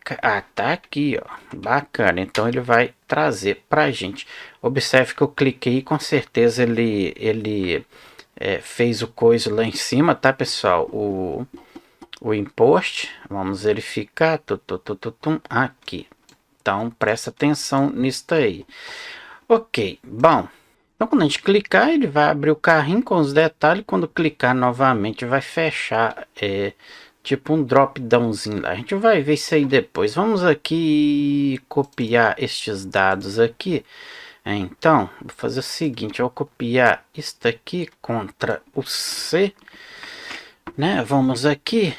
tá aqui, ó, bacana. Então ele vai trazer pra gente. Observe que eu cliquei e com certeza ele fez o coisa lá em cima, tá, pessoal? O import, vamos verificar, aqui. Então presta atenção nisso aí. Ok, bom. Então quando a gente clicar, ele vai abrir o carrinho com os detalhes. Quando clicar novamente, vai fechar tipo um drop downzinho lá. A gente vai ver isso aí depois. Vamos aqui copiar estes dados aqui. Então, vou fazer o seguinte, eu vou copiar isto aqui, Ctrl o C, né? Vamos aqui,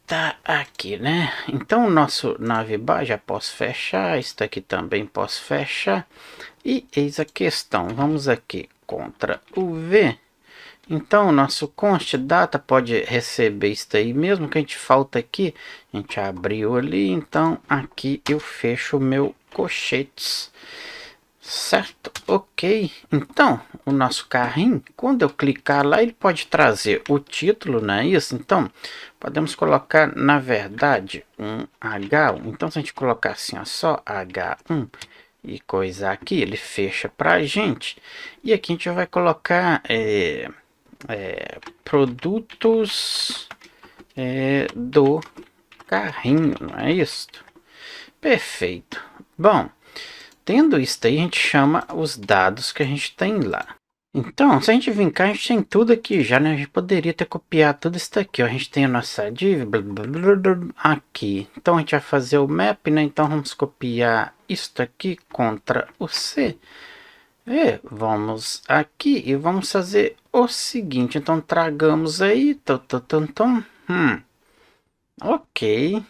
tá aqui, né? Então, o nosso navbar já posso fechar, isto aqui também posso fechar. E eis a questão, vamos aqui, Ctrl o V. Então, o nosso const data pode receber isso aí mesmo que a gente falta aqui. A gente abriu ali, então aqui eu fecho o meu colchetes. Certo? Ok. Então, o nosso carrinho, quando eu clicar lá, ele pode trazer o título, não é isso? Então, podemos colocar, na verdade, um H1. Então, se a gente colocar assim, ó, só H1 e coisa aqui, ele fecha pra gente. E aqui a gente vai colocar... produtos do carrinho, não é isso? Perfeito. Bom, tendo isso aí, a gente chama os dados que a gente tem lá. Então, se a gente vir cá, a gente tem tudo aqui já, né? A gente poderia ter copiado tudo isso daqui, ó. A gente tem a nossa div, blá, blá, blá, blá, aqui. Então, a gente vai fazer o map, né? Então, vamos copiar isto aqui contra o C. E vamos aqui e vamos fazer o seguinte. Então, tragamos aí. Ok.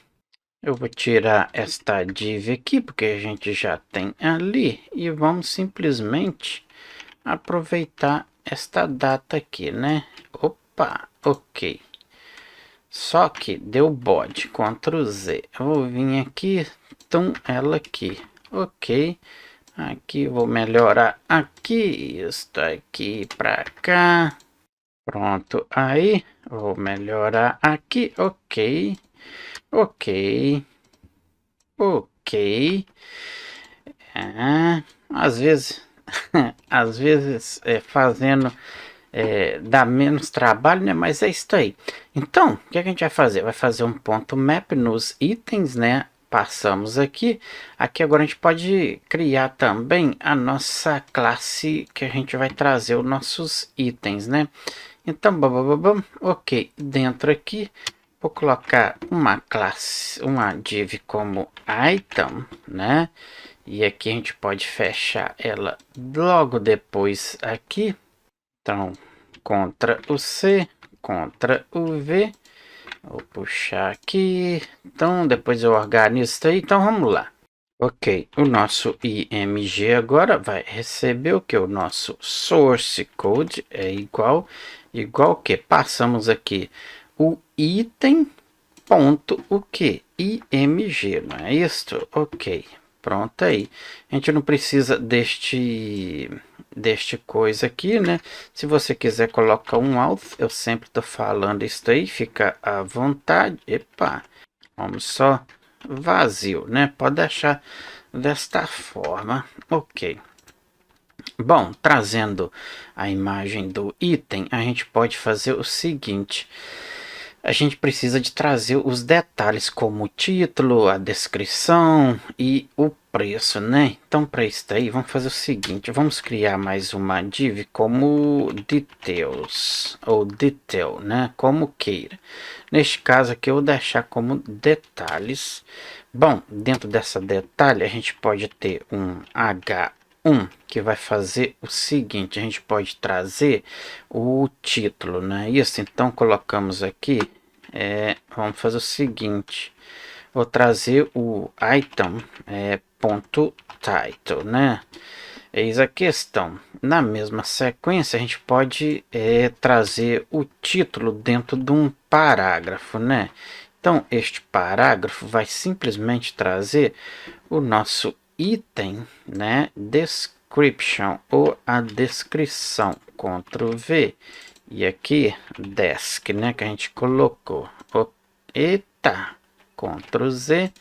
Eu vou tirar esta div aqui, porque a gente já tem ali. E vamos simplesmente aproveitar esta data aqui, né? Opa, ok. Só que deu bode, Ctrl Z. Eu vou vir aqui, então ela aqui. Ok. Aqui vou melhorar aqui, isso aqui para cá. Pronto, aí vou melhorar aqui, ok. Ok. Ok. Às vezes, às vezes fazendo dá menos trabalho, né? Mas é isso aí. Então, o que a gente vai fazer? Vai fazer um ponto map nos itens, né? Passamos aqui. Aqui agora a gente pode criar também a nossa classe que a gente vai trazer os nossos itens, né? Então, ok. Dentro aqui, vou colocar uma classe, uma div como item, né? E aqui a gente pode fechar ela logo depois aqui. Então, Ctrl o C, Ctrl o V. Vou puxar aqui. Então, depois eu organizo isso aí. Então, vamos lá. Ok, o nosso IMG agora vai receber o que? O nosso source code é igual que passamos aqui o item ponto o que? IMG, não é isso? Ok, pronto aí. A gente não precisa deste coisa aqui, né? Se você quiser colocar um auth, eu sempre tô falando isso aí, fica à vontade. Epa, vamos só vazio, né? Pode deixar desta forma. Ok. Bom, trazendo a imagem do item, a gente pode fazer o seguinte. A gente precisa de trazer os detalhes como o título, a descrição e o preço, né? Então, para isso daí, vamos fazer o seguinte. Vamos criar mais uma div como details, ou detail, né? Como queira. Neste caso aqui, eu vou deixar como detalhes. Bom, dentro dessa detalhe, a gente pode ter um H1 que vai fazer o seguinte, a gente pode trazer o título, né? Isso, então colocamos aqui, vamos fazer o seguinte, vou trazer o item ponto title, né? Eis a questão. Na mesma sequência, a gente pode trazer o título dentro de um parágrafo, né? Então, este parágrafo vai simplesmente trazer o nosso item, né? Description ou a descrição. Ctrl V. E aqui, desk, né? Que a gente colocou. Eita! Ctrl Z.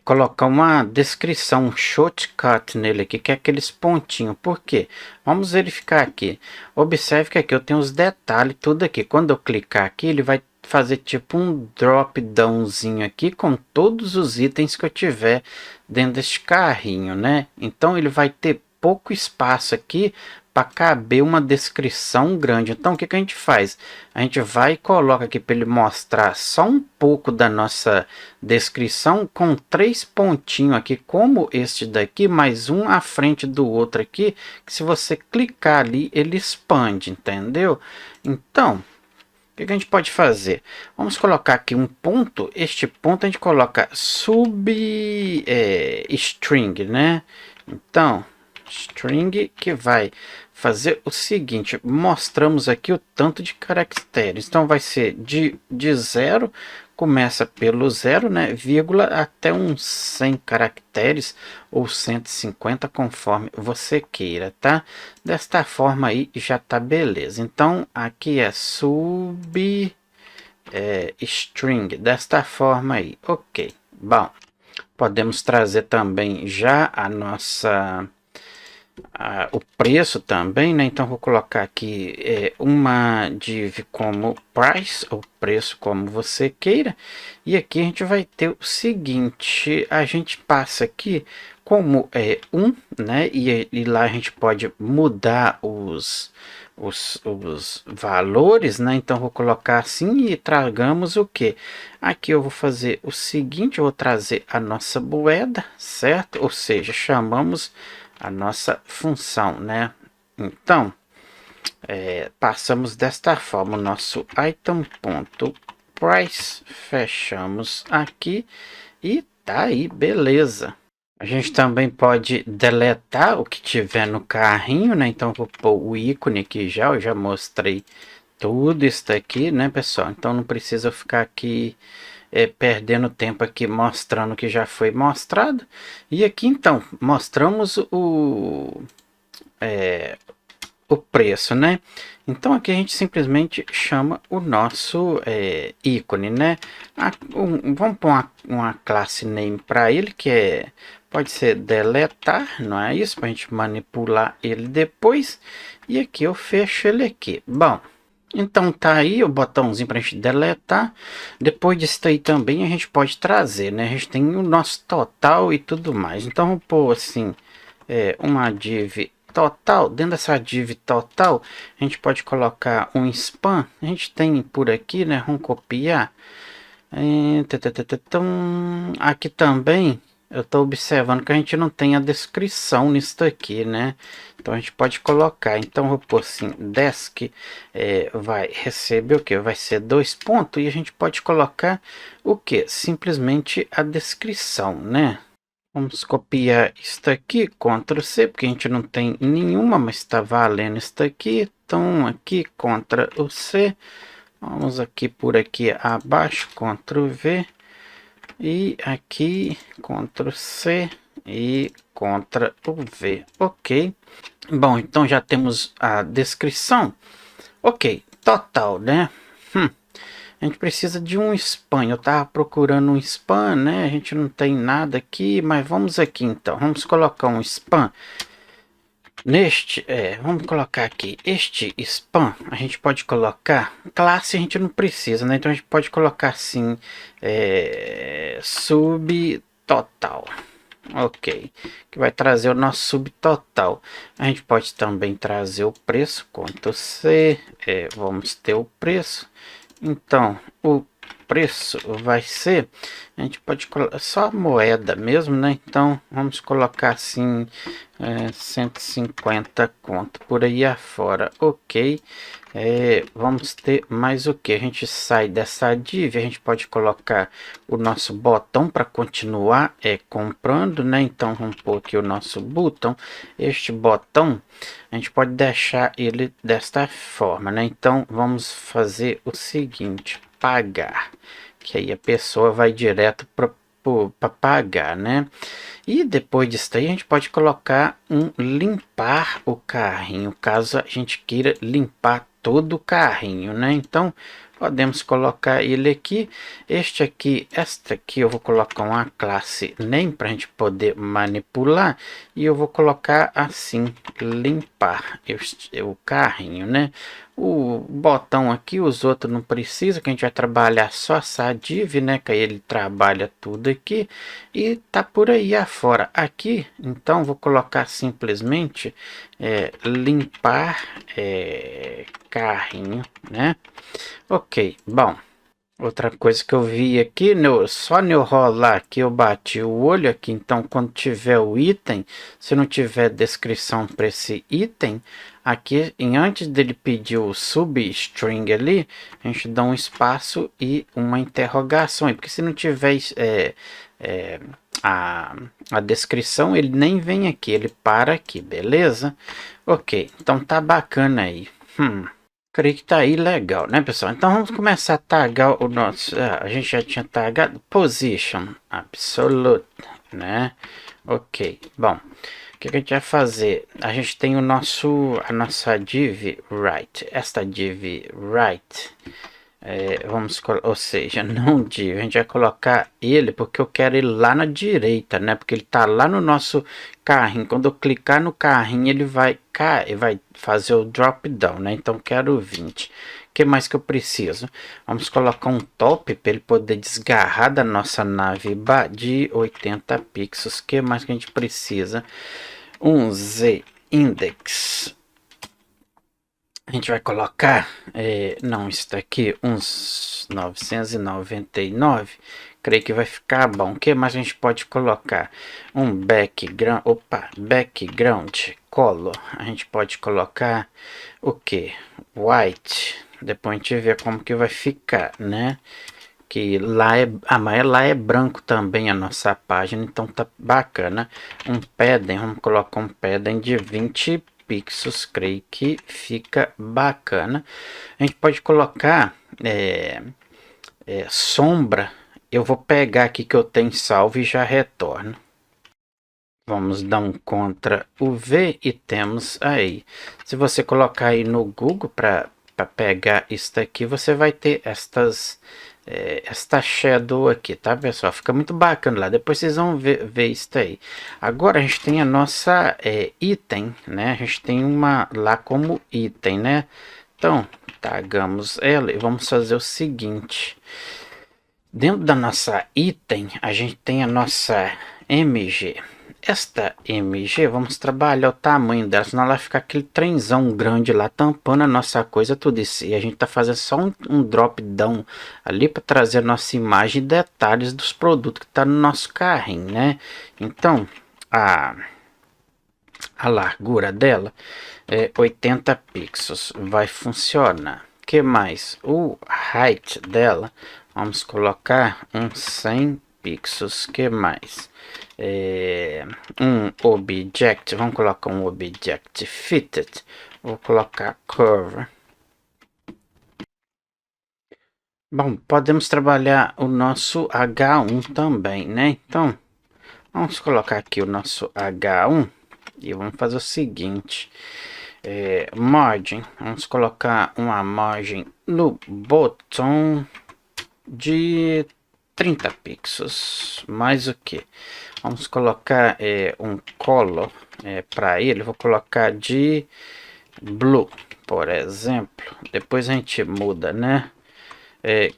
Colocar uma descrição, um shortcut nele aqui, que é aqueles pontinhos. Por quê? Vamos verificar aqui. Observe que aqui eu tenho os detalhes, tudo aqui. Quando eu clicar aqui, ele vai fazer tipo um drop downzinho aqui com todos os itens que eu tiver dentro deste carrinho, né? Então ele vai ter pouco espaço aqui para caber uma descrição grande. Então o que a gente faz? A gente vai e coloca aqui para ele mostrar só um pouco da nossa descrição com 3 pontinhos aqui, como este daqui, mais um à frente do outro aqui, que se você clicar ali, ele expande, entendeu? Então, o que a gente pode fazer? Vamos colocar aqui um ponto. Este ponto a gente coloca string, né? Então, string que vai fazer o seguinte, mostramos aqui o tanto de caracteres. Então vai ser de 0, começa pelo 0, né, vírgula, até uns 100 caracteres ou 150, conforme você queira, tá? Desta forma aí já tá beleza. Então aqui é string, desta forma aí, ok. Bom, podemos trazer também já a nossa o preço também, né? Então vou colocar aqui uma div como price, o preço como você queira. E aqui a gente vai ter o seguinte, a gente passa aqui como né? E lá a gente pode mudar os valores, né? Então vou colocar assim e tragamos o que? Aqui eu vou fazer o seguinte, eu vou trazer a nossa moeda, certo? Ou seja, chamamos a nossa função, né? Então, passamos desta forma o nosso item.price, fechamos aqui e tá aí, beleza. A gente também pode deletar o que tiver no carrinho, né? Então, vou pôr o ícone aqui já, eu já mostrei tudo isso aqui, né, pessoal? Então, não precisa ficar aqui perdendo tempo aqui mostrando o que já foi mostrado. E aqui, então, mostramos o preço, né? Então aqui a gente simplesmente chama o nosso ícone, né? Vamos pôr uma classe name para ele, que pode ser deletar, não é isso? Para a gente manipular ele depois. E aqui eu fecho ele aqui. Bom, então tá aí o botãozinho para a gente deletar. Depois disso aí também a gente pode trazer, né? A gente tem o nosso total e tudo mais. Então vou pôr assim, uma div total. Dentro dessa div total, a gente pode colocar um span. A gente tem por aqui, né? Vamos copiar. Aqui também eu estou observando que a gente não tem a descrição nisso aqui, né? Então a gente pode colocar. Então vou pôr assim, desk vai receber o que? Vai ser 2 pontos e a gente pode colocar o que? Simplesmente a descrição, né? Vamos copiar isso aqui, Ctrl C, porque a gente não tem nenhuma, mas está valendo isso aqui. Então aqui, Ctrl C. Vamos aqui por aqui abaixo, Ctrl V. E aqui, Ctrl C e Ctrl V. Ok. Bom, então já temos a descrição. Ok, total, né? A gente precisa de um spam. Eu estava procurando um spam, né? A gente não tem nada aqui, mas vamos aqui então. Vamos colocar um spam. Neste, vamos colocar aqui, este spam, a gente pode colocar, classe a gente não precisa, né? Então a gente pode colocar assim, subtotal. Ok, que vai trazer o nosso subtotal. A gente pode também trazer o preço, Ctrl C, vamos ter o preço. Então, o preço vai ser, a gente pode colocar só moeda mesmo, né? Então, vamos colocar assim, 150 conto por aí afora, ok. Vamos ter mais o que? A gente sai dessa div, a gente pode colocar o nosso botão para continuar comprando, né? Então, vamos pôr aqui o nosso botão. Este botão, a gente pode deixar ele desta forma, né? Então, vamos fazer o seguinte, pagar, que aí a pessoa vai direto para pagar, né? E depois disso aí a gente pode colocar um limpar o carrinho, caso a gente queira limpar todo o carrinho, né? Então podemos colocar ele aqui. Esta aqui eu vou colocar uma classe name para a gente poder manipular. E eu vou colocar assim, limpar o carrinho, né? O botão aqui, os outros não precisa, que a gente vai trabalhar só essa div, né? Que aí ele trabalha tudo aqui. E tá por aí afora. Aqui, então, vou colocar simplesmente limpar carrinho, né? Ok, bom. Outra coisa que eu vi aqui, só no rolar que eu bati o olho aqui, então quando tiver o item, se não tiver descrição para esse item, aqui antes dele pedir o substring ali, a gente dá um espaço e uma interrogação, porque se não tiver a descrição, ele nem vem aqui, ele para aqui, beleza? Ok, então tá bacana aí. Creio que tá aí legal, né, pessoal? Então vamos começar a tagar o nosso. A gente já tinha tagado position absolute, né? Ok, bom. O que a gente vai fazer? A gente tem a nossa div right. Esta div right, ou seja, não div, a gente vai colocar ele porque eu quero ele lá na direita, né? Porque ele tá lá no nosso carrinho. Quando eu clicar no carrinho, ele vai fazer o drop down, né? Então quero 20. O que mais que eu preciso? Vamos colocar um top para ele poder desgarrar da nossa nave de 80 pixels. O que mais que a gente precisa? Um Z index. A gente vai colocar, não, isso daqui, uns 999, creio que vai ficar bom. O que mais a gente pode colocar? Um background color, a gente pode colocar o que? White, depois a gente vê como que vai ficar, né? Que lá lá é branco também a nossa página, então tá bacana. Um padding, vamos colocar um padding de 20 pixels, creio que fica bacana. A gente pode colocar sombra. Eu vou pegar aqui que eu tenho salvo e já retorno. Vamos dar um Ctrl V e temos aí. Se você colocar aí no Google para pegar isso aqui, você vai ter esta shadow aqui, tá pessoal? Fica muito bacana lá. Depois vocês vão ver isso aí. Agora a gente tem a nossa item, né? A gente tem uma lá como item, né? Então tagamos ela e vamos fazer o seguinte. Dentro da nossa item, a gente tem a nossa MG. Esta MG, vamos trabalhar o tamanho dela, senão ela vai ficar aquele trenzão grande lá, tampando a nossa coisa, tudo isso. E a gente tá fazendo só um drop down ali para trazer a nossa imagem e detalhes dos produtos que tá no nosso carrinho, né? Então, a largura dela é 80 pixels, vai funcionar. Que mais? O height dela, vamos colocar um 100 pixels. Que mais? Um object, vamos colocar um object fitted. Vou colocar curve. Bom, podemos trabalhar o nosso H1 também, né? Então, vamos colocar aqui o nosso H1 e vamos fazer o seguinte. Margem, vamos colocar uma margem no botão de 30 pixels. Mais o que? Vamos colocar um color para ele. Vou colocar de blue, por exemplo. Depois a gente muda, né?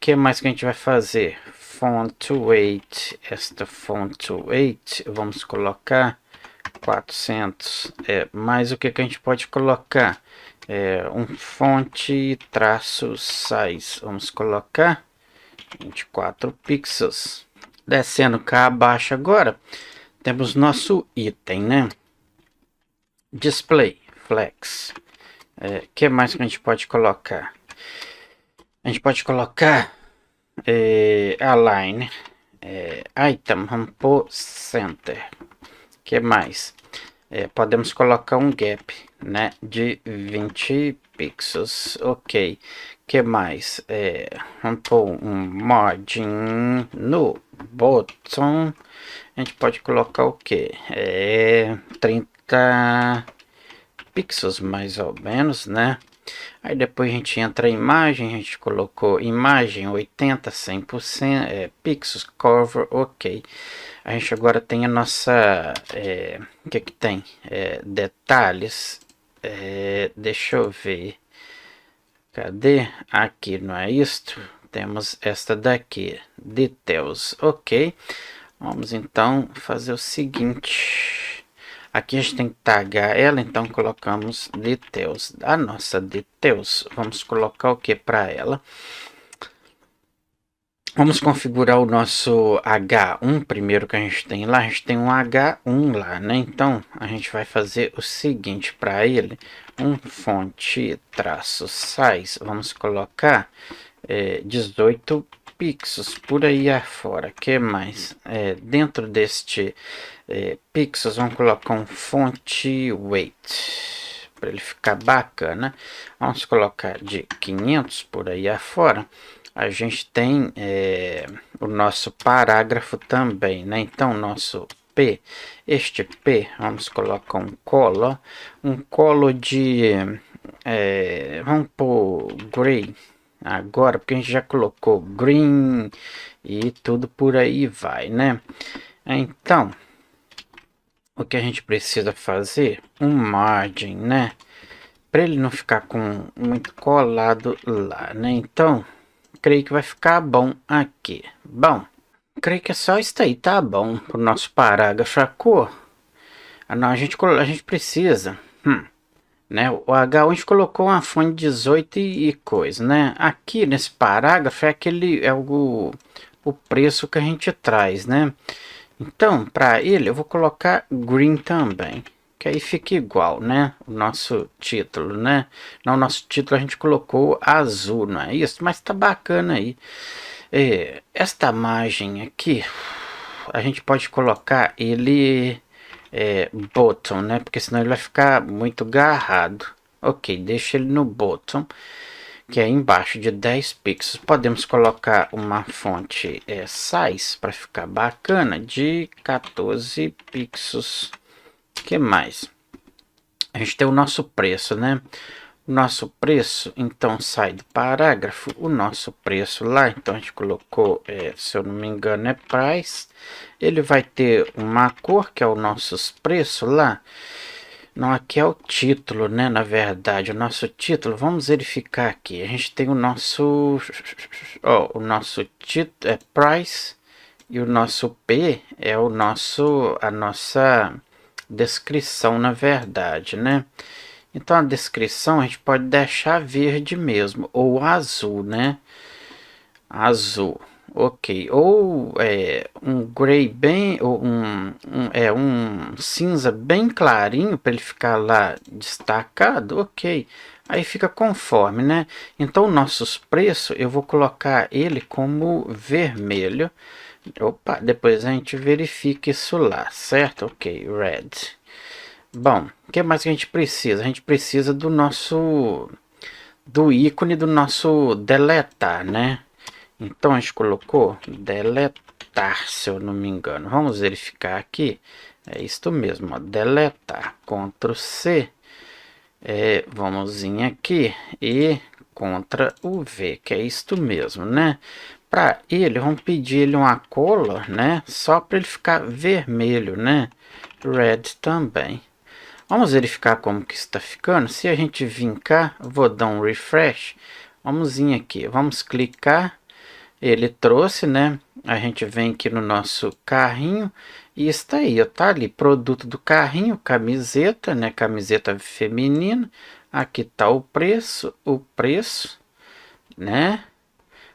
Que mais que a gente vai fazer? Font weight. Esta font weight vamos colocar 400. Mais o que a gente pode colocar? Um fonte traço size. Vamos colocar 24 pixels. Descendo cá abaixo agora, temos nosso item, né? Display, flex. Que mais que a gente pode colocar? A gente pode colocar align, item, vamos pôr center. Que mais? Podemos colocar um gap, né, de 20 pixels. Ok. Que mais? Vamos pôr um margin no bottom. A gente pode colocar o que? 30 pixels mais ou menos, né? Aí depois a gente entra em imagem, a gente colocou imagem 80, 100%, pixels, cover, ok. A gente agora tem a nossa, o que tem? Detalhes, deixa eu ver, cadê? Aqui, não é isto? Temos esta daqui, details, ok. Vamos então fazer o seguinte. Aqui a gente tem que tagar ela, então colocamos details. A nossa details, vamos colocar o que para ela? Vamos configurar o nosso H1 primeiro que a gente tem lá. A gente tem um H1 lá, né? Então a gente vai fazer o seguinte para ele: um fonte traço size. Vamos colocar 18 pixels por aí afora. Que mais? Dentro deste pixels, vamos colocar um fonte weight para ele ficar bacana. Vamos colocar de 500 por aí afora. A gente tem o nosso parágrafo também, né? Então, nosso P, este P, vamos colocar um colo de, vamos pôr gray, agora, porque a gente já colocou green e tudo por aí vai, né? Então, o que a gente precisa fazer? Um margin, né? Para ele não ficar com muito colado lá, né? Então, creio que vai ficar bom aqui. Bom, creio que é só isso aí, tá bom? Pro nosso parágrafo, a cor. Ah, não, a gente precisa, né? O H1 a gente colocou uma fonte 18 e coisa, né? Aqui nesse parágrafo é aquele, o preço que a gente traz, né? Então, para ele, eu vou colocar green também, que aí fica igual, né? O nosso título, né? No nosso título a gente colocou azul, não é isso? Mas tá bacana aí. Esta margem aqui, a gente pode colocar ele bottom, né? Porque senão ele vai ficar muito garrado. Ok, deixa ele no bottom, que é embaixo de 10 pixels. Podemos colocar uma fonte size para ficar bacana de 14 pixels. Que mais? A gente tem o nosso preço, né? O nosso preço, então, sai do parágrafo. O nosso preço lá, então, a gente colocou, se eu não me engano, é price. Ele vai ter uma cor, que é o nosso preço lá. Não, aqui é o título, né? Na verdade, o nosso título, vamos verificar aqui. A gente tem o nosso, o nosso título é price e o nosso P é o nosso, a nossa descrição, na verdade, né? Então a descrição a gente pode deixar verde mesmo ou azul, né? Azul. Ok, ou um gray bem, ou um cinza bem clarinho para ele ficar lá destacado, ok. Aí fica conforme, né? Então nossos preços eu vou colocar ele como vermelho. Opa, depois a gente verifica isso lá, certo? Ok, red. Bom, o que mais que a gente precisa? A gente precisa do ícone do nosso deletar, né? Então a gente colocou deletar, se eu não me engano. Vamos verificar aqui. É isto mesmo, ó, deletar. Ctrl C. Vamos vir aqui e Ctrl o V, que é isto mesmo, né? Para ele, vamos pedir ele uma color, né? Só para ele ficar vermelho, né? Red também. Vamos verificar como que está ficando. Se a gente vir cá, vou dar um refresh. Vamos vir aqui, vamos clicar. Ele trouxe, né? A gente vem aqui no nosso carrinho e está aí, ó, tá ali, produto do carrinho, camiseta, né? Camiseta feminina. Aqui tá o preço, né?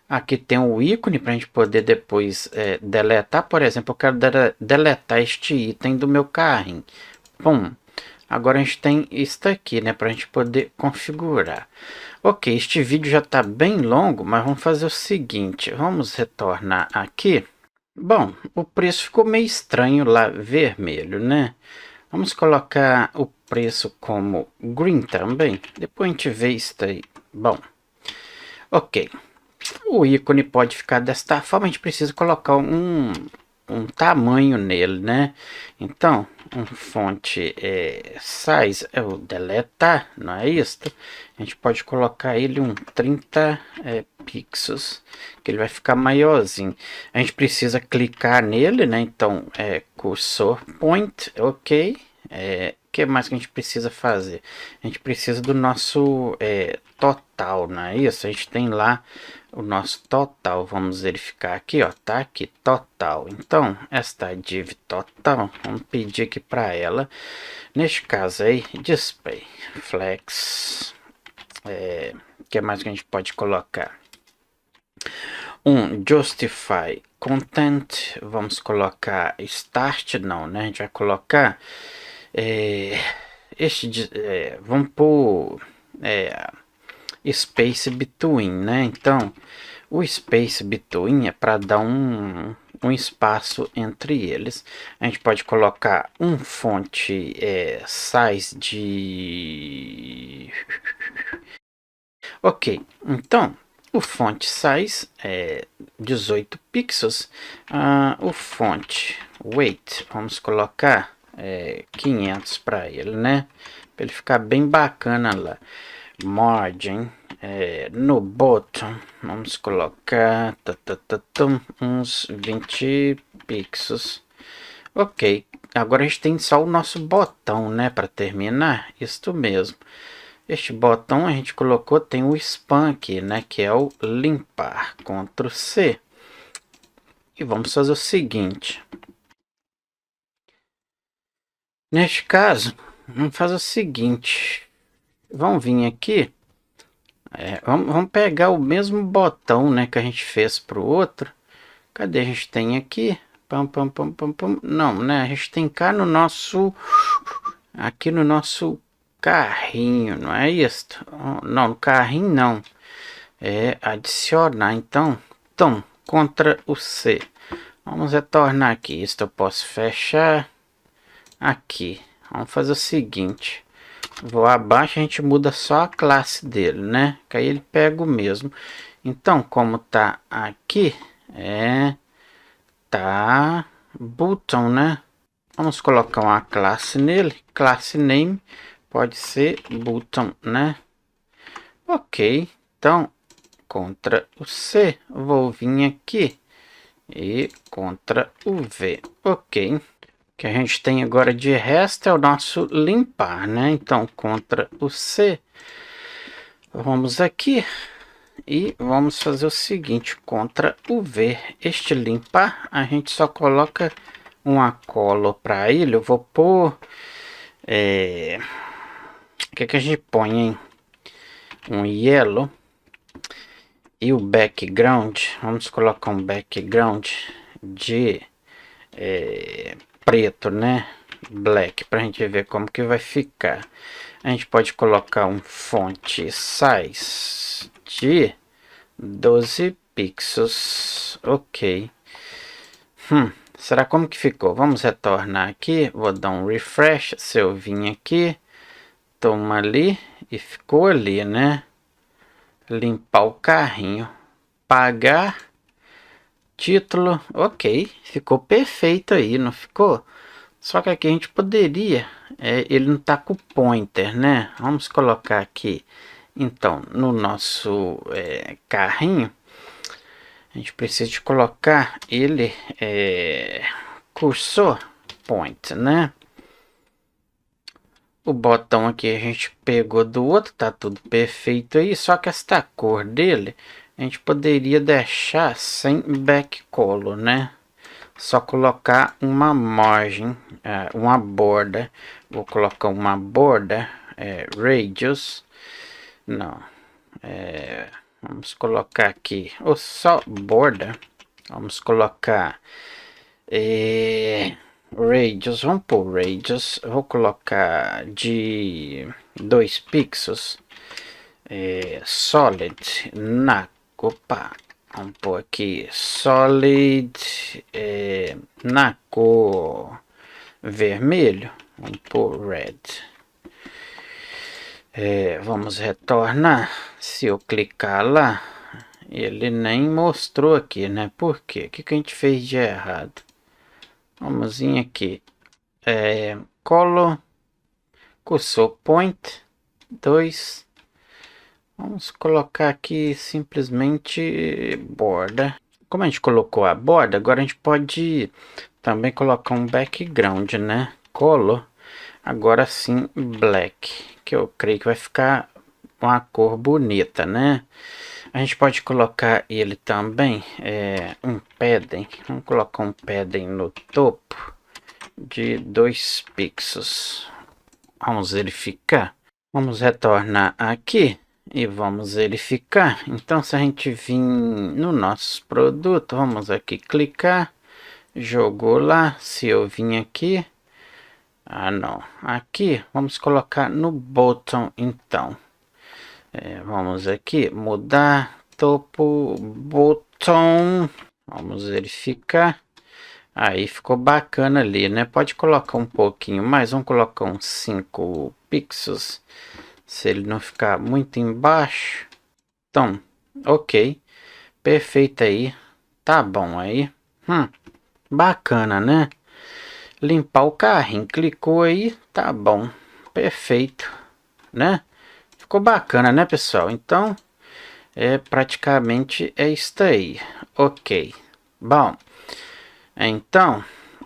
Aqui tem o ícone para a gente poder depois deletar. Por exemplo, eu quero deletar este item do meu carrinho. Pum. Agora a gente tem isso aqui, né, para a gente poder configurar. Ok, este vídeo já está bem longo, mas vamos fazer o seguinte, vamos retornar aqui. Bom, o preço ficou meio estranho lá, vermelho, né? Vamos colocar o preço como green também, depois a gente vê isso aí. Bom, ok. O ícone pode ficar desta forma, a gente precisa colocar um tamanho nele, né? Então, um fonte size é o deletar, não é isso? A gente pode colocar ele um 30 pixels, que ele vai ficar maiorzinho. A gente precisa clicar nele, né? Então, cursor point, ok. Que mais que a gente precisa fazer? A gente precisa do nosso total, não é isso? A gente tem lá o nosso total, vamos verificar aqui, ó, tá aqui, total. Então, esta div total, vamos pedir aqui para ela, neste caso aí, display, flex, que mais que a gente pode colocar? Justify content, vamos colocar start, não, né, a gente vai colocar, vamos pôr, space between, né? Então, o space between é para dar um espaço entre eles. A gente pode colocar um fonte size de... Ok, então, o fonte size é 18 pixels. O fonte weight, vamos colocar 500 para ele, né? Para ele ficar bem bacana lá. Margin no bottom, vamos colocar uns 20 pixels. Ok, agora a gente tem só o nosso botão, né, para terminar. Isto mesmo. Este botão a gente colocou, tem o span aqui, né, que é o limpar. Ctrl C. E vamos fazer o seguinte. Neste caso, vamos fazer o seguinte. Vamos vir aqui. Vamos pegar o mesmo botão, né, que a gente fez para o outro. Cadê a gente tem aqui? Pam, pam, pam, pam, pam. Não, né? A gente tem cá no nosso... Aqui no nosso carrinho, não é isso? Não, no carrinho não. É adicionar, então. Então, Ctrl o C. Vamos retornar aqui. Isso eu posso fechar. Aqui. Vamos fazer o seguinte. Vou abaixo, a gente muda só a classe dele, né? Que aí ele pega o mesmo. Então, como tá aqui, tá button, né? Vamos colocar uma classe nele. Classe name pode ser button, né? Ok. Então, Ctrl o C. Vou vir aqui e Ctrl o V. Ok. O que a gente tem agora de resto é o nosso limpar, né? Então, Ctrl o C. Vamos aqui e vamos fazer o seguinte, Ctrl o V. Este limpar, a gente só coloca uma cola para ele. Eu vou pôr... o que a gente põe, hein? Um yellow. E o background, vamos colocar um background de preto, né? Black, para a gente ver como que vai ficar. A gente pode colocar um font size de 12 pixels. Ok. Será como que ficou? Vamos retornar aqui. Vou dar um refresh. Se eu vim aqui, toma ali e ficou ali, né? Limpar o carrinho. Pagar. Título. Ok. Ficou perfeito aí, não ficou? Só que aqui a gente poderia... ele não tá com pointer, né? Vamos colocar aqui. Então, no nosso carrinho, a gente precisa de colocar ele cursor point, né? O botão aqui a gente pegou do outro, tá tudo perfeito aí. Só que esta cor dele, a gente poderia deixar sem backcolor, né? Só colocar uma margem, uma borda. Vou colocar uma borda, radius. Não, vamos colocar aqui, ou só borda. Vamos colocar radius, vamos por radius. Vou colocar de 2 pixels. Solid na... Opa! Vamos pôr aqui solid na cor vermelho. Vamos pôr red. Vamos retornar. Se eu clicar lá, ele nem mostrou aqui, né? Por quê? O que a gente fez de errado? Vamos vir aqui. Color. Cursor point 2. Vamos colocar aqui simplesmente borda. Como a gente colocou a borda, agora a gente pode também colocar um background, né? Color. Agora sim, black. Que eu creio que vai ficar uma cor bonita, né? A gente pode colocar ele também, um padding. Vamos colocar um padding no topo de 2 pixels. Vamos verificar. Vamos retornar aqui. E vamos verificar. Então, se a gente vir no nosso produto, vamos aqui clicar, jogou lá. Se eu vim aqui, não, aqui vamos colocar no bottom. Então, vamos aqui mudar topo bottom. Vamos verificar. Aí ficou bacana ali, né? Pode colocar um pouquinho mais. Vamos colocar uns 5 pixels. Se ele não ficar muito embaixo. Então, ok. Perfeito aí. Tá bom aí. Bacana, né? Limpar o carrinho. Clicou aí. Tá bom. Perfeito. Né? Ficou bacana, né, pessoal? Então, praticamente é isso aí. Ok. Bom, então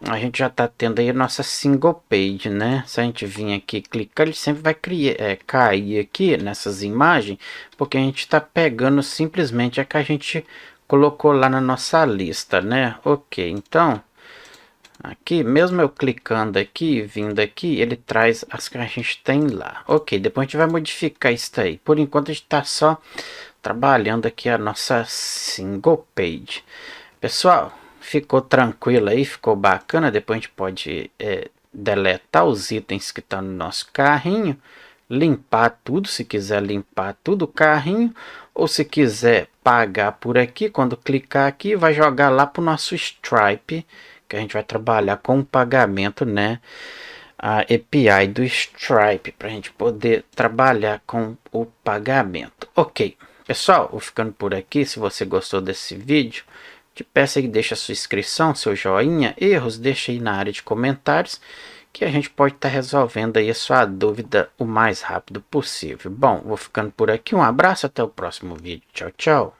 a gente já está tendo aí a nossa single page, né? Se a gente vir aqui clicar, ele sempre vai cair aqui nessas imagens, porque a gente está pegando simplesmente a que a gente colocou lá na nossa lista, né? Ok, então aqui, mesmo eu clicando aqui, vindo aqui, ele traz as que a gente tem lá. Ok, depois a gente vai modificar isso aí. Por enquanto a gente está só trabalhando aqui a nossa single page. Pessoal, ficou tranquilo aí, ficou bacana. Depois a gente pode deletar os itens que estão no nosso carrinho, limpar tudo, se quiser limpar tudo o carrinho, ou se quiser pagar por aqui, quando clicar aqui, vai jogar lá para o nosso Stripe, que a gente vai trabalhar com o pagamento, né? A API do Stripe, para a gente poder trabalhar com o pagamento. Ok, pessoal, vou ficando por aqui. Se você gostou desse vídeo, te peço que deixe a sua inscrição, seu joinha, erros, deixa aí na área de comentários, que a gente pode estar resolvendo aí a sua dúvida o mais rápido possível. Bom, vou ficando por aqui. Um abraço, até o próximo vídeo. Tchau, tchau.